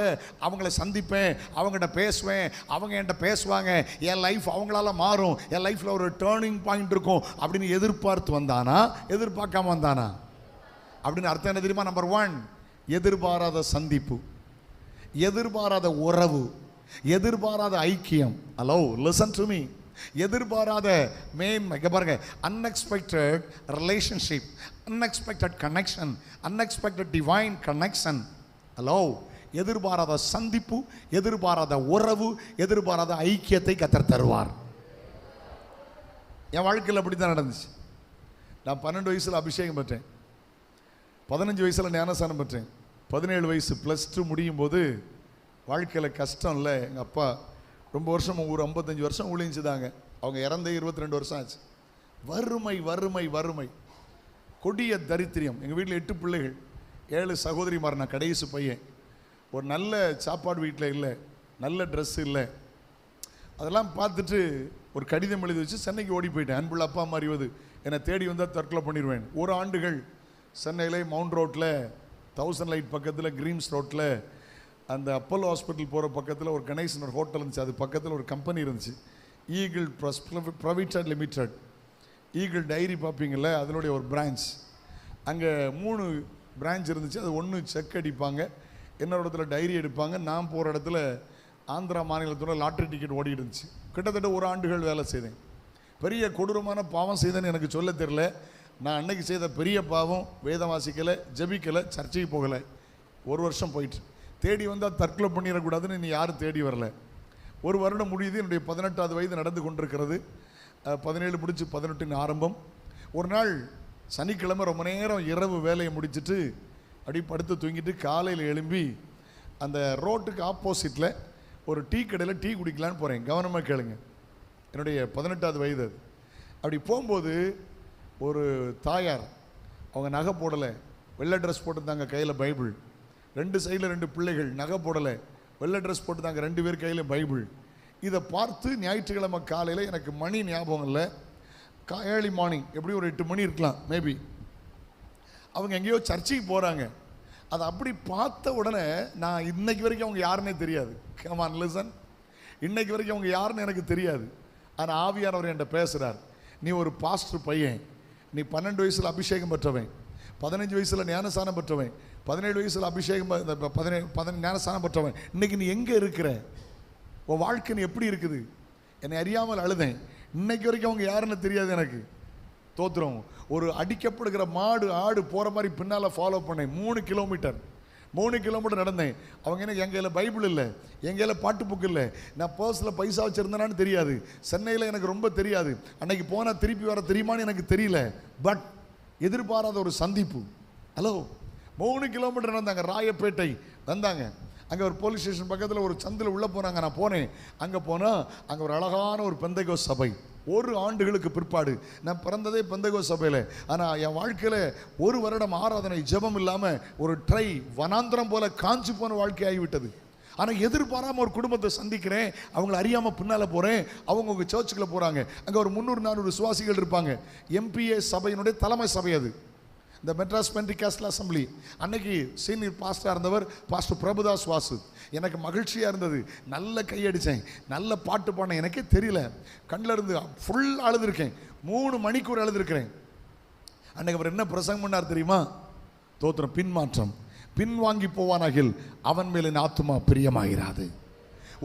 அவங்கள சந்திப்பேன், அவங்ககிட்ட பேசுவேன், அவங்க என்கிட்ட பேசுவாங்க, என் லைஃப் அவங்களால மாறும், என் லைஃப்பில் ஒரு டேர்னிங் பாயிண்ட் இருக்கும் அப்படின்னு எதிர்பார்த்து வந்தானா, எதிர்பார்க்காம வந்தானா? அப்படின்னு அர்த்தம் என்ன தெரியுமா? நம்பர் 1, எதிர்பாராத சந்திப்பு, எதிர்பாராத உறவு, எதிர்பாராத ஐக்கியம். Hello, listen to me. எதிர்பாராத மேன்மை. பாருங்க, unexpected relationship, unexpected connection, unexpected divine connection. Hello, எதிர்பாராத சந்திப்பு, எதிர்பாராத உறவு, எதிர்பாராத ஐக்கியத்தை கர்த்தர் தருவார். என் வாழ்க்கையில் அப்படி தான் நடந்துச்சு. நான் 12 வயசில் அபிஷேகம் பெற்றேன், 15 வயசில் ஞானஸ்தானம் பெற்றேன், 17 வயசு +2 முடியும் போது வாழ்க்கையில் கஷ்டம் இல்லை. எங்கள் அப்பா ரொம்ப வருஷம், ஒரு 55 வருஷம் ஊழியஞ்சுதாங்க. அவங்க இறந்து 22 வருஷம் ஆச்சு. வறுமை வறுமை வறுமை, கொடிய தரித்திரியம். எங்கள் வீட்டில் 8 பிள்ளைகள், 7 சகோதரிமார், நான் கடைசி பையன். ஒரு நல்ல சாப்பாடு வீட்டில் இல்லை, நல்ல ட்ரெஸ் இல்லை. அதெல்லாம் பார்த்துட்டு ஒரு கடிதம் எழுதி வச்சு சென்னைக்கு ஓடி போயிட்டேன். அன்புள்ள அப்பா அம்மா அறிவது, என்னை தேடி வந்தால் தற்கொலை பண்ணிடுவேன். ஒரு ஆண்டுகள் சென்னையில் மவுண்ட் ரோட்டில், 1000 லைட் பக்கத்தில், கிரீம்ஸ் ரோட்டில், அந்த அப்போலோ ஹாஸ்பிட்டல் போகிற பக்கத்தில் ஒரு கணேசன் ஒரு ஹோட்டல் இருந்துச்சு, அது பக்கத்தில் ஒரு கம்பெனி இருந்துச்சு, Eagle private limited. Eagle diary பார்ப்பீங்கள்ல, அதனுடைய ஒரு பிரான்ச். அங்கே 3 பிரான்ச் இருந்துச்சு. அது ஒன்று செக் அடிப்பாங்க, இன்னொரு இடத்துல டைரி எடுப்பாங்க. நான் போகிற இடத்துல ஆந்திரா மாநிலத்தோட லாட்ரி டிக்கெட் ஓடிட்டு இருந்துச்சு. கிட்டத்தட்ட 1 ஆண்டுகள் வேலை செய்தேன். பெரிய கொடூரமான பாவம் செய்தேன்னு எனக்கு சொல்ல தெரியல. நான் அன்னைக்கு செய்த பெரிய பாவம், வேதம் வாசிக்கலை, ஜெபிக்கலை, சர்ச்சைக்கு போகலை. 1 வருஷம் போயிட்டு தேடி வந்தால் தற்கொலை பண்ணிடக்கூடாதுன்னு நீ யாரும் தேடி வரல. 1 வருடம் முடியுது. என்னுடைய 18வது வயது நடந்து கொண்டிருக்கிறது. 17 முடிச்சு 18 ஆரம்பம். ஒரு நாள் சனிக்கிழமை ரொம்ப நேரம் இரவு வேலையை முடிச்சுட்டு அப்படி படுத்து தூங்கிட்டு காலையில் எழும்பி அந்த ரோட்டுக்கு ஆப்போசிட்டில் ஒரு டீ கடையில் டீ குடிக்கலான்னு போகிறேன். கவனமாக கேளுங்க, என்னுடைய 18வது வயது. அது அப்படி போகும்போது ஒரு தாயார், அவங்க நகை போடலை, வெள்ளை ட்ரெஸ் போட்டுருந்தாங்க, கையில் பைபிள். 2 சைடில் 2 பிள்ளைகள், நகை போடலை, வெள்ளை ட்ரெஸ் போட்டுருந்தாங்க, 2 பேர் கையில் பைபிள். இதை பார்த்து ஞாயிற்றுக்கிழமை காலையில், எனக்கு மணி ஞாபகம் இல்லை, ஏர்லி மார்னிங், எப்படி ஒரு 8 மணி இருக்கலாம் மேபி, அவங்க எங்கேயோ சர்ச்சைக்கு போகிறாங்க. அதை அப்படி பார்த்த உடனே நான் இன்னைக்கு வரைக்கும் அவங்க யாருன்னே தெரியாது. கம் ஆன் லிசன், இன்னைக்கு வரைக்கும் அவங்க யாருன்னு எனக்கு தெரியாது. ஆனால் ஆவியானவர் என்கிட்ட பேசுகிறார், நீ ஒரு பாஸ்டர் பையன், நீ 12 வயசில் அபிஷேகம் பெற்றவன், 15 வயசில் ஞானஸ்தானம் பெற்றவன், 17 வயசில் அபிஷேகம் 15 ஞானஸ்தானம் பெற்றவன். இன்னைக்கு நீ எங்கே இருக்கிற, உன் வாழ்க்கை நீ எப்படி இருக்குது? என்னை அறியாமல் அழுதேன். இன்னைக்கு வரைக்கும் அவங்க யாருன்னு தெரியாது எனக்கு. தோத்துறோம். ஒரு அடிக்கப்படுகிற மாடு ஆடு போகிற மாதிரி பின்னால் ஃபாலோ பண்ணேன். 3 கிலோமீட்டர் நடந்தேன். அவங்க எனக்கு என் கையில் பைபிள் இல்லை, என் கையில் பாட்டு புக்கு இல்லை, நான் பர்ஸில் பைசா வச்சுருந்தேனான்னு தெரியாது, சென்னையில் எனக்கு ரொம்ப தெரியாது, அன்னைக்கு போனால் திருப்பி வர தெரியுமான்னு எனக்கு தெரியல. பட் எதிர்பாராத ஒரு சந்திப்பு. ஹலோ, 3 கிலோமீட்டர் நடந்தாங்க, ராயப்பேட்டை வந்தாங்க. அங்கே ஒரு போலீஸ் ஸ்டேஷன் பக்கத்தில் ஒரு சந்தில் உள்ளே போனாங்க. நான் போனேன். அங்கே போனால் அங்கே ஒரு அழகான ஒரு பெந்தகோஸ் சபை. 1 ஆண்டுகளுக்கு பிற்பாடு, நான் பிறந்ததே பெந்தகோஸ் சபையில், ஆனால் என் வாழ்க்கையில் 1 வருடம் ஆராதனை ஜெபம் இல்லாமல் ஒரு வனாந்திரம் போல காஞ்சி போன வாழ்க்கை ஆகிவிட்டது. ஆனால் எதிர்பாராமல் ஒரு குடும்பத்தை சந்திக்கிறேன், அவங்கள அறியாமல் பின்னால் போகிறேன். அவங்க உங்கள் சர்ச்சுக்குள்ளே போகிறாங்க. அங்கே ஒரு 300-400 விசுவாசிகள் இருப்பாங்க. MPA சபையினுடைய தலைமை சபை அது, இந்த மெட்ராஸ் பென்டிகாஸ்டல் அசம்பிளி. அன்னைக்கு சீனியர் பாஸ்டராக இருந்தவர் பாஸ்டர் பிரபுதாஸ் வாசு. எனக்கு மகிழ்ச்சியாக இருந்தது. நல்ல கையடித்தேன், நல்ல பாட்டு பாடினேன். எனக்கே தெரியல, கண்ணில் இருந்து ஃபுல் அழுதுருக்கேன். 3 மணிக்கூர் அழுதுருக்கிறேன். அன்னைக்கு அவர் என்ன பிரசங்கம் பண்ணார் தெரியுமா? தோத்திரம், பின்மாற்றம். பின்வாங்கி போவானாகில் அவன் மேலே என் ஆத்துமா பிரியமாகிறாது.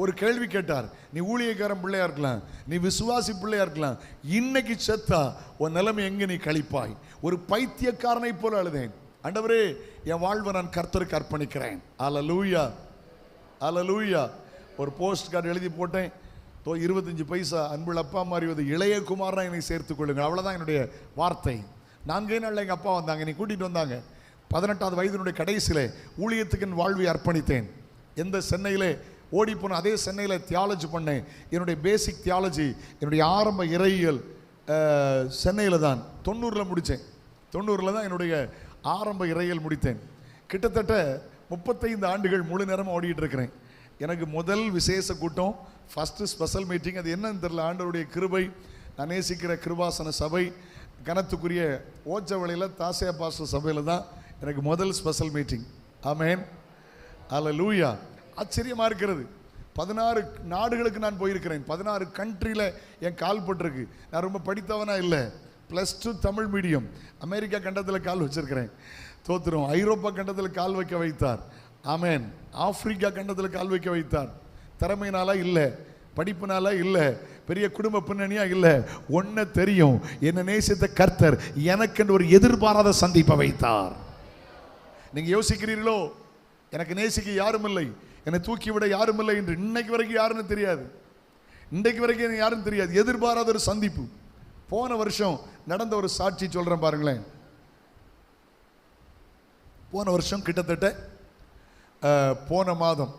ஒரு கேள்வி கேட்டார், நீ ஊழியக்காரன் பிள்ளையா இருக்கலாம், நீ விசுவாசி பிள்ளையா இருக்கலாம், இன்னைக்கு செத்தா உன் நிலைமை எங்கே நீ கழிப்பாய்? ஒரு பைத்தியக்காரனை போல அழுதேன். ஆண்டவரே, என் வாழ்வை நான் கர்த்தருக்கு அர்ப்பணிக்கிறேன். அல்லேலூயா, அல்லேலூயா. ஒரு போஸ்ட் கார்டு எழுதி போட்டேன், 25 பைசா, அன்புள்ள அப்பா அம்மா அறிவது இளைய குமாரனா என்னை சேர்த்துக் கொள்ளுங்கள். அவ்வளோதான் என்னுடைய வார்த்தை. 4 நாளில் எங்கள் அப்பா வந்தாங்க, என்னை கூட்டிகிட்டு வந்தாங்க. 18வது வயதினுடைய கடைசியில் ஊழியத்துக்கு என் வாழ்வை அர்ப்பணித்தேன். எந்த சென்னையிலே ஓடிப்போன அதே சென்னையில் தியாலஜி பண்ணேன். என்னுடைய பேசிக் தியாலஜி, என்னுடைய ஆரம்ப இறையியல் சென்னையில் தான் 90ல் முடித்தேன். 90ல் தான் என்னுடைய ஆரம்ப இறையியல் முடித்தேன். கிட்டத்தட்ட 35 ஆண்டுகள் முழு நேரமாக ஓடிக்கிட்டு இருக்கிறேன். எனக்கு முதல் விசேஷ கூட்டம், ஃபஸ்ட்டு ஸ்பெஷல் மீட்டிங், அது என்னன்னு தெரியல, ஆண்டவருடைய கிருபை. நான் நேசிக்கிற கிருபாசன சபை கனத்துக்குரிய ஓச்சவளையில் தாசியா பாஸ்டர் சபையில் தான் எனக்கு முதல் ஸ்பெஷல் மீட்டிங். ஆமென், அல்லேலூயா. ஆச்சரியமாக இருக்கிறது. 16 நாடுகளுக்கு நான் போயிருக்கிறேன். 16 கண்ட்ரியில் என் கால் பட்டிருக்கு. நான் ரொம்ப படித்தவனா இல்லை, +2 தமிழ் மீடியம். அமெரிக்கா கண்டத்தில் கால் வச்சிருக்கிறேன். தோத்துரும். ஐரோப்பா கண்டத்தில் கால் வைக்க வைத்தார். ஆமென். ஆப்பிரிக்கா கண்டத்தில் கால் வைக்க வைத்தார். திறமையினால இல்லை, படிப்புனால இல்லை, பெரிய குடும்ப பின்னணியா இல்லை. ஒன்றை தெரியும், என்னை நேசித்த கர்த்தர் எனக்கென்று ஒரு எதிர்பாராத சந்திப்பை வைத்தார். நீங்கள் யோசிக்கிறீர்களோ, எனக்கு நேசிக்க யாரும் இல்லை, என்னை தூக்கிவிட யாரும் இல்லை என்று. இன்னைக்கு வரைக்கும் யாருன்னு தெரியாது, இன்றைக்கு வரைக்கும் எனக்கு யாருன்னு தெரியாது. எதிர்பாராத ஒரு சந்திப்பு. போன வருஷம் நடந்த ஒரு சாட்சி சொல்கிறேன் பாருங்களேன். போன வருஷம் கிட்டத்தட்ட போன மாதம்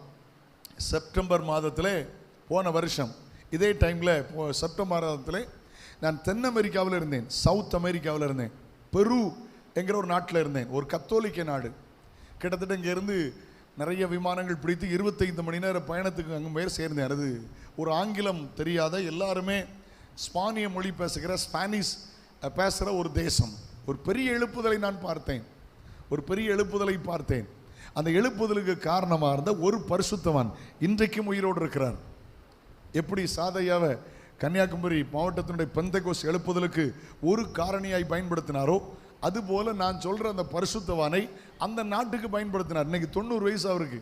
செப்டம்பர் மாதத்தில், போன வருஷம் இதே டைமில் செப்டம்பர் மாதத்தில் நான் தென் அமெரிக்காவில் இருந்தேன், சவுத் அமெரிக்காவில் இருந்தேன். பெரு என்கிற ஒரு நாட்டில் இருந்தேன், ஒரு கத்தோலிக்க நாடு. கிட்டத்தட்ட இங்கேருந்து நிறைய விமானங்கள் பிடித்து 25 மணி நேர பயணத்துக்கு அங்கே மேல் சேர்ந்தேன். அது ஒரு ஆங்கிலம் தெரியாத, எல்லாருமே ஸ்பானிய மொழி பேசுகிற, ஸ்பானிஷ் பேசுகிற ஒரு தேசம். ஒரு பெரிய எழுப்புதலை நான் பார்த்தேன், ஒரு பெரிய எழுப்புதலை பார்த்தேன். அந்த எழுப்புதலுக்கு காரணமாக இருந்த ஒரு பரிசுத்தவான் இன்றைக்கும் உயிரோடு இருக்கிறார். எப்படி சாதையாவை கன்னியாகுமரி மாவட்டத்தினுடைய பெந்தகோஸ் எழுப்புதலுக்கு ஒரு காரணியாய் பயன்படுத்தினாரோ, அதுபோல் நான் சொல்கிற அந்த பரிசுத்தவானை அந்த நாட்டுக்கு பயன்படுத்தினார். இன்றைக்கி 90 வயசு அவருக்கு.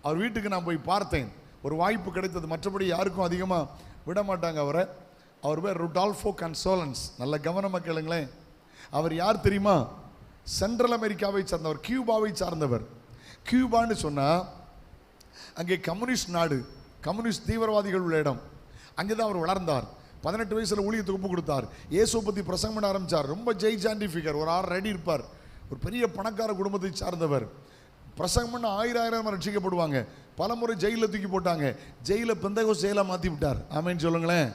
அவர் வீட்டுக்கு நான் போய் பார்த்தேன், ஒரு வாய்ப்பு கிடைத்தது. மற்றபடி யாருக்கும் அதிகமாக விட மாட்டாங்க அவரை. அவர் பேர் ருடால்ஃபோ கன்சோலன்ஸ். நல்ல கவனமாக கேளுங்களேன். அவர் யார் தெரியுமா? சென்ட்ரல் அமெரிக்காவை சார்ந்தவர், கியூபாவை சார்ந்தவர். கியூபான்னு சொன்னால் அங்கே கம்யூனிஸ்ட் நாடு, கம்யூனிஸ்ட் தீவிரவாதிகள் உள்ள இடம். அங்கே தான் அவர் வளர்ந்தார். 18 வயசில் ஊழியத்துக்கு ஒப்பு கொடுத்தார். இயேசுவை பற்றி பிரசங்கம் பண்ண ஆரம்பித்தார். ரொம்ப ஜெய்ஜாண்டி ஃபிகர், ஒரு 6 அடி இருப்பார். ஒரு பெரிய பணக்கார குடும்பத்தை சார்ந்தவர். பிரசங்கம் பண்ண 1000 ரட்சிக்கப்படுவாங்க. பல முறை ஜெயிலில் தூக்கி போட்டாங்க. ஜெயிலில் பெந்தகோஸ்து ஜெயிலாக மாற்றி விட்டார். ஆமேன்னு சொல்லுங்களேன்.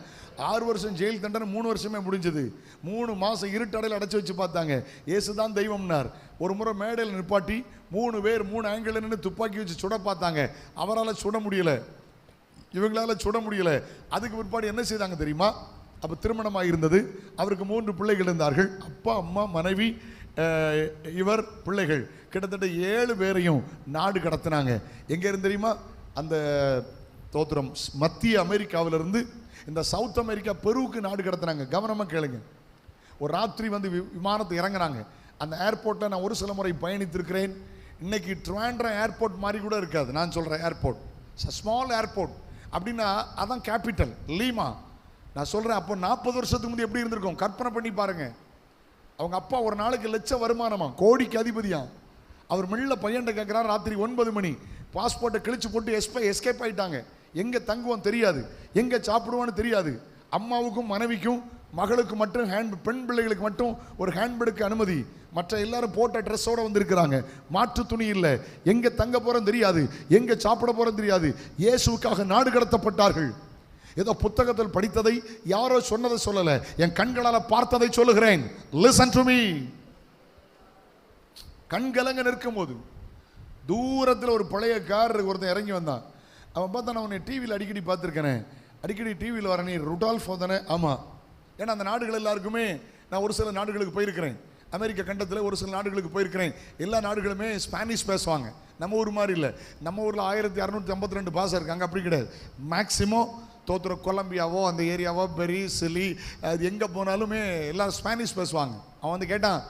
6 வருஷம் ஜெயில் தண்டனை, 3 வருஷமே முடிஞ்சது. 3 மாதம் இருட்டடையில் அடைச்சி வச்சு பார்த்தாங்க. இயேசு தான் தெய்வம்னார். ஒரு முறை மேடையில் நிப்பாட்டி 3 பேர் 3 ஆங்கிள் நின்று துப்பாக்கி வச்சு சுட பார்த்தாங்க. அவரால் சுட முடியலை, இவங்களால் சுட முடியலை. அதுக்கு பிற்பாடு என்ன செய்தாங்க தெரியுமா? அப்போ திருமணமாக இருந்தது. அவருக்கு 3 பிள்ளைகள் இருந்தார்கள். அப்பா, அம்மா, மனைவி, இவர், பிள்ளைகள். கிட்டத்தட்ட 7 பேரையும் நாடு கடத்தினாங்க. எங்கே இருந்து தெரியுமா? அந்த தோத்திரம் மத்திய அமெரிக்காவிலிருந்து இந்த சவுத் அமெரிக்கா பெருவுக்கு நாடு கடத்தினாங்க. கவனமாக கேளுங்க. ஒரு ராத்திரி வந்து விமானத்தை இறங்குறாங்க. அந்த ஏர்போர்ட்டில் நான் ஒரு சில முறை பயணித்திருக்கிறேன். இன்னைக்கு ட்ரிவாண்ட்ரம் ஏர்போர்ட் மாதிரி கூட இருக்காது. நான் சொல்கிறேன் ஏர்போர்ட், ஸ்மால் ஏர்போர்ட் அப்படின்னா அதான் கேபிட்டல் லீமா. நான் சொல்கிறேன், அப்போ 40 வருஷத்துக்கு முந்தைய எப்படி இருந்திருக்கும் கற்பனை பண்ணி பாருங்கள். அவங்க அப்பா ஒரு நாளைக்கு லட்ச வருமானமா, கோடிக்கு அதிபதியா. அவர் மெல்ல பையன்கிட்ட கேட்குறாரு, ராத்திரி 9 மணி. பாஸ்போர்ட்டை கிழிச்சு போட்டு எஸ்கேப் ஆகிட்டாங்க. எங்கே தங்குவோம் தெரியாது, எங்கே சாப்பிடுவான்னு தெரியாது. அம்மாவுக்கும் மனைவிக்கும் மகளுக்கு மட்டும் பெண் பிள்ளைகளுக்கு மட்டும் ஒரு ஹேண்ட்பேக்கு அனுமதி. மற்ற எல்லாரும் போட்ட ட்ரெஸ்ஸோடு வந்திருக்கிறாங்க. மாற்று துணி இல்லை. எங்கே தங்க போகிறோம் தெரியாது, எங்கே சாப்பிட போகிறோம் தெரியாது. இயேசுவுக்காக நாடு கடத்தப்பட்டார்கள். ஏதோ புத்தகத்தில் படித்ததை யாரோ சொன்னதை சொல்லலை, என் கண்களால் பார்த்ததை சொல்லுகிறேன். Listen to me. கண்கலங்க நிற்கும் போது தூரத்தில் ஒரு பழைய கார் ஒருத்தன் இறங்கி வந்தான். அவன் பார்த்தா, நான் உன்னை டிவியில் அடிக்கடி பார்த்துருக்கேனே, அடிக்கடி டிவியில் வர நீ ருடால்ஃபோ தானே? ஆமாம். ஏன்னா அந்த நாடுகள் எல்லாருக்குமே நான் ஒரு சில நாடுகளுக்கு போயிருக்கிறேன். அமெரிக்க கண்டத்தில் ஒரு சில நாடுகளுக்கு போயிருக்கிறேன். எல்லா நாடுகளுமே ஸ்பானிஷ் பேசுவாங்க. நம்ம ஊர் மாதிரி இல்லை. நம்ம ஊரில் 1652 பாஷை இருக்காங்க, அப்படி கிடையாது. மேக்சிமம் தோத்துற கொலம்பியாவோ அந்த ஏரியாவோ பெரி சிலி அது எங்கே போனாலுமே எல்லாம் ஸ்பானிஷ் பேசுவாங்க. அவன் வந்து கேட்டான்,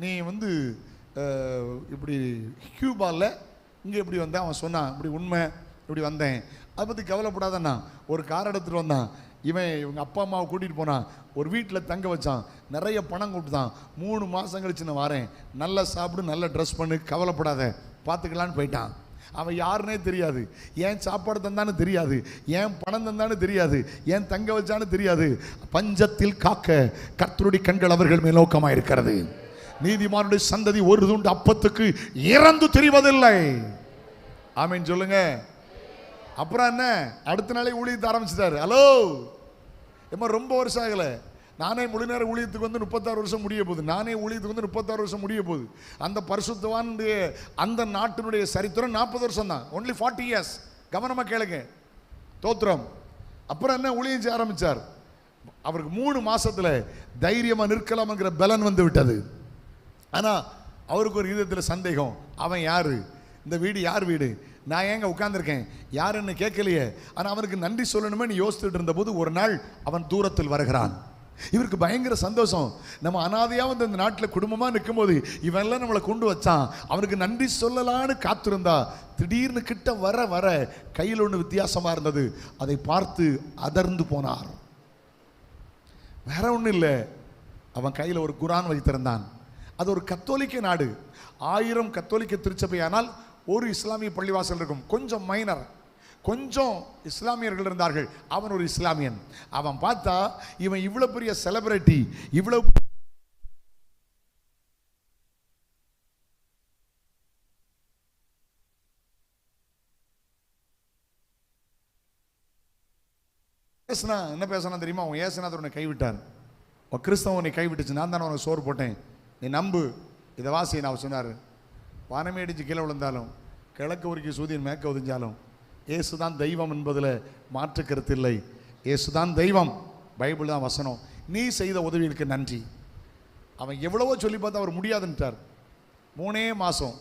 நீ வந்து இப்படி கியூபாவில் இங்கே எப்படி வந்தேன்? அவன் சொன்னான், இப்படி உண்மை, இப்படி வந்தேன். அதை பற்றி கவலைப்படாதண்ணா. ஒரு கார் எடுத்துகிட்டு வந்தான். இவங்க அப்பா அம்மாவை கூட்டிகிட்டு போனான். ஒரு வீட்டில் தங்க வச்சான். நிறைய பணம் கொடுத்தான். 3 மாதம் கழிச்சு நான் வரேன், நல்லா சாப்பிடு, நல்லா ட்ரெஸ் பண்ணு, கவலைப்படாத, பார்த்துக்கலான்னு போயிட்டான். அவன் யாருன்னே தெரியாது, ஏன் சாப்பாடு தந்தான்னு தெரியாது, ஏன் பணம் தந்தான்னு தெரியாது, ஏன் தங்க வச்சான்னு தெரியாது. பஞ்சத்தில் காக்க கர்த்தருடைய கண்கள் அவர்கள் மேல் நோக்கமாக இருக்கிறது. நீதிமானுடைய சந்ததி ஒரு துண்டு அப்பத்துக்கு இறந்து தெரிவதில்லை. ஆமீன் சொல்லுங்க. அப்புறம் என்ன, அடுத்த நாளே ஊழியத்தை ஆரம்பிச்சிட்டாரு. ஹலோ ஏமா, ரொம்ப வருஷம் ஆகலை. நானே முழு நேர ஊழியத்துக்கு வந்து 36 வருஷம் முடிய போகுது. நானே ஊழியத்துக்கு வந்து 36 வருஷம் முடிய போகுது. அந்த பரிசுத்தவான் அந்த நாட்டினுடைய சரித்திரம் 40 வருஷம் தான். Only 40 years. கவனமாக கேளுங்க. தோத்திரம். அப்புறம் என்ன, ஊழியம் செய்ய ஆரம்பித்தார். அவருக்கு 3 மாசத்துல தைரியமாக நிற்கலாம்ங்கிற பலன் வந்து விட்டது. ஆனால் அவருக்கு ஒரு இதயத்தில் சந்தேகம், அவன் யாரு, இந்த வீடு யார் வீடு, நான் ஏங்க உட்கார்ந்துருக்கேன், யாருன்னு கேட்கலையே. ஆனால் அவனுக்கு நன்றி சொல்லணுமே நீ யோசிச்சுட்டு இருந்தபோது ஒரு நாள் அவன் தூரத்தில் வருகிறான். இவருக்கு பயங்கர சந்தோஷம். நம்ம அனாதையாக வந்து இந்த நாட்டில் குடும்பமாக நிற்கும் போது இவன்லாம் நம்மளை கொண்டு வச்சான், அவனுக்கு நன்றி சொல்லலான்னு காத்திருந்தா திடீர்னு கிட்ட வர வர கையில் ஒன்று வித்தியாசமாக இருந்தது. அதை பார்த்து அதிர்ந்து போனார். வேற ஒன்றும் இல்லை, அவன் கையில் ஒரு குரான் வைத்திருந்தான். அது ஒரு கத்தோலிக்க நாடு. 1000 கத்தோலிக்க திருச்சபை, ஆனால் ஒரு இஸ்லாமிய பள்ளிவாசல் இருக்கும். கொஞ்சம் மைனர், கொஞ்சம் இஸ்லாமியர்கள் இருந்தார்கள். அவன் ஒரு இஸ்லாமியன். அவன் பார்த்தா இவன் இவ்வளவு பெரிய செலிபிரிட்டி, இவ்வளவு பேசினா என்ன பேசினா தெரியுமா? அவன் ஏசுநாதர் உன்னை கைவிட்டார், கிறிஸ்தவன் உன்னை கைவிட்டுச்சு, நான் தானே உனக்கு சோறு போட்டேன், நீ நம்பு, இதை வாசி. நான் சொன்னார், வானமே அடிச்சு கீழே விழுந்தாலும் கிழக்கு உருக்கி சூரியன் மேற்க ஒதிஞ்சாலும் இயேசுதான் தெய்வம் என்பதில் மாற்று கருத்து இல்லை. இயேசுதான் தெய்வம், பைபிள் தான் வசனம். நீ செய்த உதவிகளுக்கு நன்றி. அவன் எவ்வளவோ சொல்லி பார்த்தா அவர் முடியாதுன்ட்டார். 3 மாதம்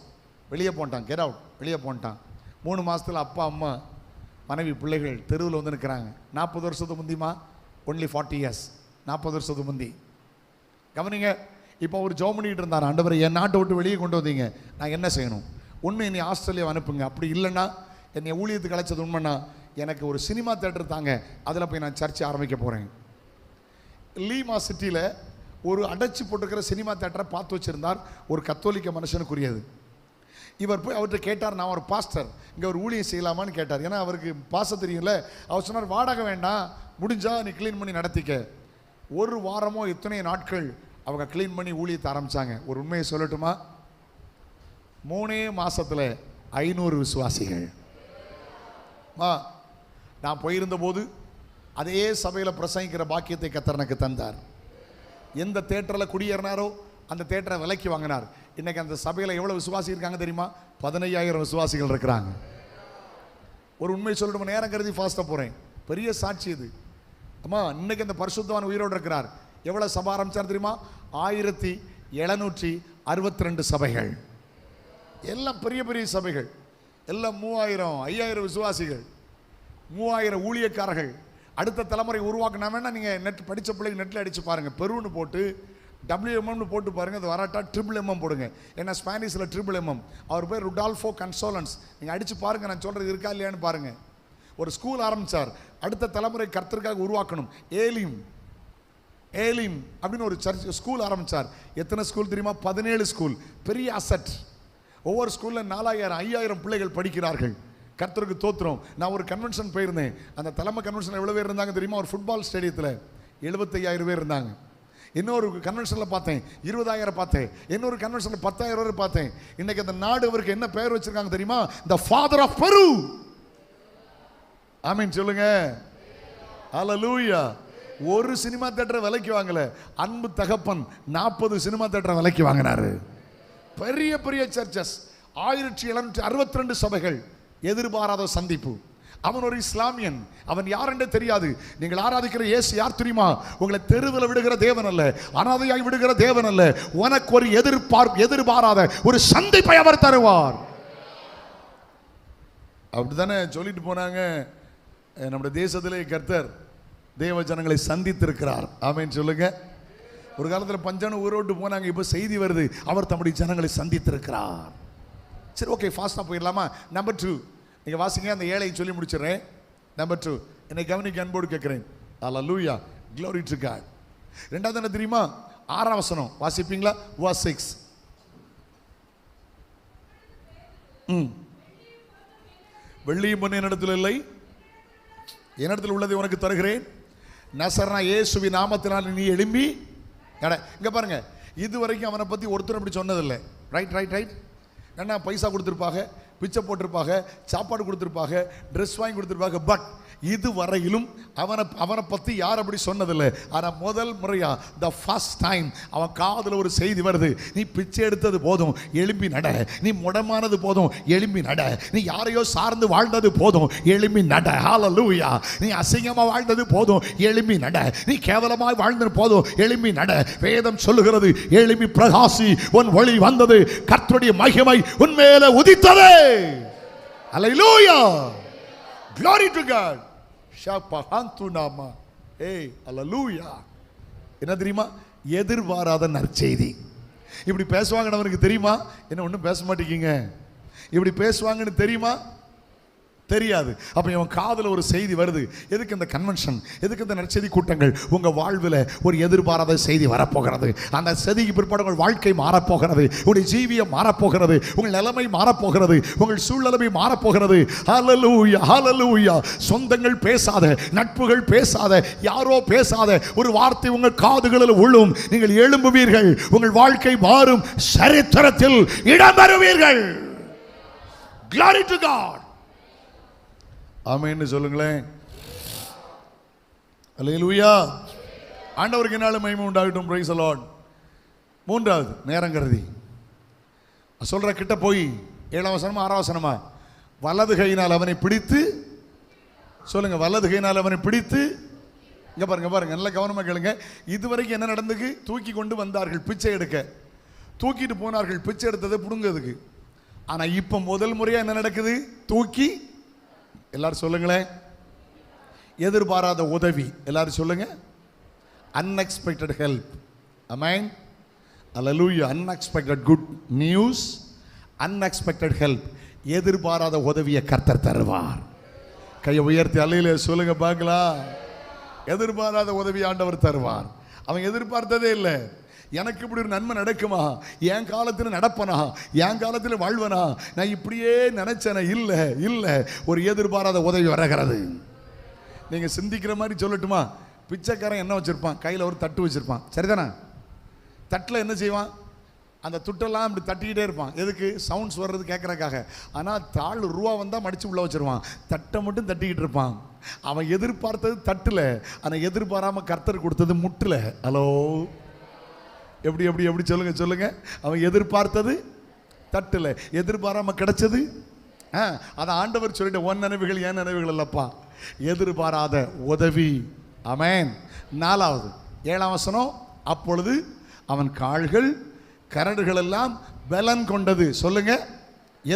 வெளியே போன்ட்டான், கெட் அவுட், வெளியே போன்ட்டான். 3 மாதத்தில் அப்பா அம்மா மனைவி பிள்ளைகள் தெருவில் வந்து நிற்கிறாங்க. 40 வருஷத்துக்கு முந்திமா, ஒன்லி 40 இயர்ஸ், 40 வருஷத்துக்கு முந்தி. கவனிங்க. இப்போ ஒரு ஜெபம் பண்ணிட்டு இருந்தார், ஆண்டவரை என் நாட்டை விட்டு வெளியே கொண்டு வந்தீங்க, நான் என்ன செய்யணும்? ஒன்று என்னை ஆஸ்திரேலியா அனுப்புங்க, அப்படி இல்லைன்னா என்னை ஊழியத்துக்கு அழைச்சது உண்மைன்னா எனக்கு ஒரு சினிமா தேட்டர் தாங்க, அதில் போய் நான் சர்ச்சை ஆரம்பிக்க போகிறேன். லீமா சிட்டியில் ஒரு அடைச்சி போட்டுக்கிற சினிமா தேட்டரை பார்த்து வச்சுருந்தார். ஒரு கத்தோலிக்க மனுஷனுக்குரியது. இவர் போய் அவர்கிட்ட கேட்டார், நான் ஒரு பாஸ்டர், இங்கே ஒரு ஊழியம் செய்யலாமான்னு கேட்டார். ஏன்னா அவருக்கு பாச தெரியல. அவர் சொன்னார், வாடகை வேண்டாம், முடிஞ்சால் நீ க்ளீன் பண்ணி நடத்திக்க. ஒரு வாரமோ எத்தனை நாட்கள் அவங்க க்ளீன் பண்ணி ஊழியத்தை ஆரம்பித்தாங்க. ஒரு உண்மையை சொல்லட்டுமா, 3 மாதத்தில் 500 விசுவாசிகள். நான் போயிருந்த போது அதே சபையில் பிரசங்கிக்கிற பாக்கியத்தை கர்த்தர் எனக்கு தந்தார். எந்த தேட்டரில் குடியேறினாரோ அந்த தேட்டரை விலைக்கு வாங்கினார். இன்றைக்கி அந்த சபையில் எவ்வளோ விசுவாசி இருக்காங்க தெரியுமா? 15,000 விசுவாசிகள் இருக்கிறாங்க. ஒரு உண்மை சொல்லணும், நேரம் கருதி ஃபாஸ்ட்டாக போகிறேன், பெரிய சாட்சி இது. அம்மா, இன்றைக்கி அந்த பரிசுத்தவான் உயிரோடு இருக்கிறார். எவ்வளோ சபை ஆரம்பித்தார் தெரியுமா? 1762 சபைகள், எல்லாம் பெரிய பெரிய சபைகள், எல்லாம் 3000 5000 விசுவாசிகள், 3000 ஊழியக்காரர்கள். அடுத்த தலைமுறை உருவாக்கினா வேணா நீங்கள் நெட் படித்த பிள்ளைங்க நெட்டில் அடித்து பாருங்கள். பெருன்னு போட்டு WMMனு போட்டு பாருங்கள். அது வராட்டா MM போடுங்க. ஏன்னா ஸ்பானிஷில் MM. அவர் பேர் ருடால்ஃபோ கன்சோலன்ஸ். நீங்கள் அடித்து பாருங்கள், நான் சொல்கிறது இருக்கா இல்லையான்னு பாருங்கள். ஒரு ஸ்கூல் ஆரம்பித்தார். அடுத்த தலைமுறை கர்த்தருக்காக உருவாக்கணும். ஏலிம் அப்படின்னு ஒரு சர்ச் ஸ்கூல் ஆரம்பித்தார். எத்தனை ஸ்கூல் தெரியுமா? 17 ஸ்கூல். பெரிய அசட். ஒவ்வொரு ஸ்கூலில் 4000 5000 பிள்ளைகள் படிக்கிறார்கள். கர்த்தருக்கு தோத்திரம். நான் ஒரு கன்வென்ஷன் போயிருந்தேன். அந்த தலைமை கன்வென்ஷன் எவ்வளோ பேர் இருந்தாங்க தெரியுமா? ஒரு ஃபுட்பால் ஸ்டேடியத்தில் 75,000 பேர் இருந்தாங்க. இன்னொரு கன்வென்ஷனில் பார்த்தேன் 20,000 பார்த்தேன். இன்னொரு கன்வென்ஷனில் 10,000 பேர் பார்த்தேன். இன்னைக்கு அந்த நாடு அவருக்கு என்ன பெயர் வச்சிருக்காங்க தெரியுமா? த ஃபாதர் ஆஃப் பெரு. ஆமீன் சொல்லுங்க. ஹல்லேலூயா. ஒரு சினிமா தியேட்டரை விலைக்கு வாங்கல, அன்பு தகப்பன் 40 சினிமா தியேட்டரை விலைக்கு வாங்கினாரு. பெரிய பெரிய சர்ச்சஸ், 1762 சபைகள். எதிர்பாராத சந்திப்பு. அவன் ஒரு இஸ்லாமியன், அவன் யார் என்று தெரியாது. நீங்கள் ஆராதிக்கிற இயேசு யார் தெரியுமா? உங்களை தெருவில் விடுகிற தேவன் அல்ல, அனாதையாய் விடுகிற தேவன் அல்ல. உனக்கு ஒரு எதிர்பாராத ஒரு சந்திப்பை அவர் தருவார். அப்படித்தானே சொல்லிட்டு போனாங்க. நம்முடைய தேசத்திலே கர்த்தர் தேவ ஜனங்களை சந்தித்திருக்கிறார். ஆமென் சொல்லுங்க. ஒரு காலத்தில் பஞ்சான ஊரோட்டு போனாங்க, இப்போ செய்தி வருது, அவர் தம்முடைய ஜனங்களை சந்தித்திருக்கிறார். சரி, ஓகே, ஃபாஸ்ட்டாக போயிடலாமா? நம்பர் 2 நீங்கள் வாசிங்க. அந்த ஏழையை சொல்லி முடிச்சிடுறேன். நம்பர் 2 என்னை கவனிக்க அன்போடு கேட்குறேன். ஹல்லேலூயா, glory to God. ரெண்டாவது என்ன தெரியுமா? 6ஆம் வசனம் வாசிப்பீங்களா? verse 6. வெள்ளியும் பொன்னும் என்னிடத்தில் இல்லை, என்னிடத்தில் உள்ளதை உனக்கு தருகிறேன். நசரேயனான இயேசுவின் நாமத்தினால் நீ எழும்பி நட. இங்கே பாருங்க, இதுவரைக்கும் அவனை பற்றி ஒருத்தர் அப்படி சொன்னதில்லை. ரைட். என்ன பைசா கொடுத்துருப்பாங்க, பிச்சை போட்டிருப்பாங்க, சாப்பாடு கொடுத்துருப்பாங்க, ட்ரெஸ் வாங்கி கொடுத்துருப்பாங்க. பட் இதுவரையிலும் அவனை பற்றி யார் அப்படி சொன்னதில்லை. ஆனால் முதல் முறையா, த ஃபர்ஸ்ட் டைம் அவன் காதில் ஒரு செய்தி வருது. நீ பிச்சை எடுத்தது போதும், எழும்பி நட. நீ முடமானது போதும், எழும்பி நட. நீ யாரையோ சார்ந்து வாழ்ந்தது போதும், எழும்பி நட. ஹல்லேலூயா. நீ அசிங்கமாக வாழ்ந்தது போதும், எழும்பி நட. நீ கேவலமாக வாழ்ந்தது போதும், எழும்பி நட. வேதம் சொல்லுகிறது, எழும்பி பிரகாசி, உன் ஒளி வந்தது, கர்த்தருடைய மகிமை உன்மேல உதித்தது. ஹல்லேலூயா, glory to God. ஷாபஹந்துனாமா. ஏய், ஹல்லேலூயா. என்ன தெரியுமா? எதிர்பாராத நற்செய்தி. இப்படி பேசுவாங்கன்னு அவனுக்கு தெரியுமா? என்ன ஒன்றும் பேச மாட்டேங்க. இப்படி பேசுவாங்கன்னு தெரியுமா? தெரியாது. அப்போ இவன் காதில் ஒரு செய்தி வருது. எதுக்கு இந்த கன்வென்ஷன், எதுக்கு இந்த நற்செய்தி கூட்டங்கள்? உங்கள் வாழ்வில் ஒரு எதிர்பாராத செய்தி வரப்போகிறது. அந்த செய்திக்கு பிற்பாடு உங்கள் வாழ்க்கை மாறப்போகிறது, உங்களுடைய ஜீவியம் மாறப்போகிறது, உங்கள் நிலைமை மாறப்போகிறது, உங்கள் சூழ்நிலைமை மாறப்போகிறது. ஹல்லேலூயா, ஹல்லேலூயா. சொந்தங்கள் பேசாத, நட்புகள் பேசாத, யாரோ பேசாத ஒரு வார்த்தை உங்கள் காதுகளில் விழும். நீங்கள் எழும்புவீர்கள், உங்கள் வாழ்க்கை மாறும், சரித்திரத்தில் இடம் பெறுவீர்கள். Glory to God. ஆமென்னு சொல்லுங்களேன். அல்லேலூயா. ஆண்டவருக்கு என்னாலும் மகிமை உண்டாகட்டும். Praise the Lord. மூன்றாவது, நேரம் கருதி சொல்ற கிட்ட போய் 7ஆம் வசனமா 6ஆம் வசனமா? வலது கையினால் அவனை பிடித்து, சொல்லுங்க, வலது கையினால் அவனை பிடித்து. இங்க பாருங்க, நல்ல கவனமா கேளுங்க. இதுவரைக்கும் என்ன நடந்துக்கு? தூக்கி கொண்டு வந்தார்கள் பிச்சை எடுக்க, தூக்கிட்டு போனார்கள் பிச்சை எடுத்ததை புடுங்கிறதுக்கு. ஆனா இப்ப முதல் முறையா என்ன நடக்குது? தூக்கி, எல்லாரும் சொல்லுங்களேன், எதிர்பாராத உதவி. எல்லாரும் சொல்லுங்க, unexpected help. Amen. Hallelujah. Unexpected good news, unexpected help. எதிர்பாராத உதவியை கர்த்தர் தருவார். கையை உயர்த்தி அல்லேலூயா சொல்லுங்க பார்க்கலாம். எதிர்பாராத உதவி ஆண்டவர் தருவார். அவன் எதிர்பார்த்ததே இல்லை. எனக்கு இப்படி ஒரு நன்மை நடக்குமா, என் காலத்தில் நடப்பனா, என் காலத்தில் வாழ்வனா, நான் இப்படியே நினைச்சேன. இல்லை இல்லை, ஒரு எதிர்பாராத உதவி வருகிறது. நீங்கள் சிந்திக்கிற மாதிரி சொல்லட்டுமா? பிச்சைக்காரன் என்ன வச்சுருப்பான்? கையில் ஒரு தட்டு வச்சுருப்பான், சரிதானே? தட்டில் என்ன செய்வான்? அந்த துட்டெல்லாம் இப்படி தட்டிக்கிட்டே இருப்பான். எதுக்கு? சவுண்ட்ஸ் வர்றது கேட்குறக்காக. ஆனால் தாள் ரூபா வந்தால் மடித்து உள்ளே வச்சுருவான். தட்டை மட்டும் தட்டிக்கிட்டு இருப்பான். அவன் எதிர்பார்த்தது தட்டில், ஆனால் எதிர்பாராமல் கர்த்தர் கொடுத்தது முட்டில். ஹலோ, எப்படி எப்படி எப்படி சொல்லுங்க சொல்லுங்க. அவன் எதிர்பார்த்தது தட்டில், எதிர்பாராமல் கிடைச்சது. அதை ஆண்டவர் சொல்லிட்டு, உன் நினைவுகள் என் நினைவுகள் இல்லப்பா, எதிர்பாராத உதவி. ஆமென். 4வது 7ஆம் வசனம், அப்பொழுது அவன் கால்கள் கரடுகள் எல்லாம் பலன் கொண்டது. சொல்லுங்க,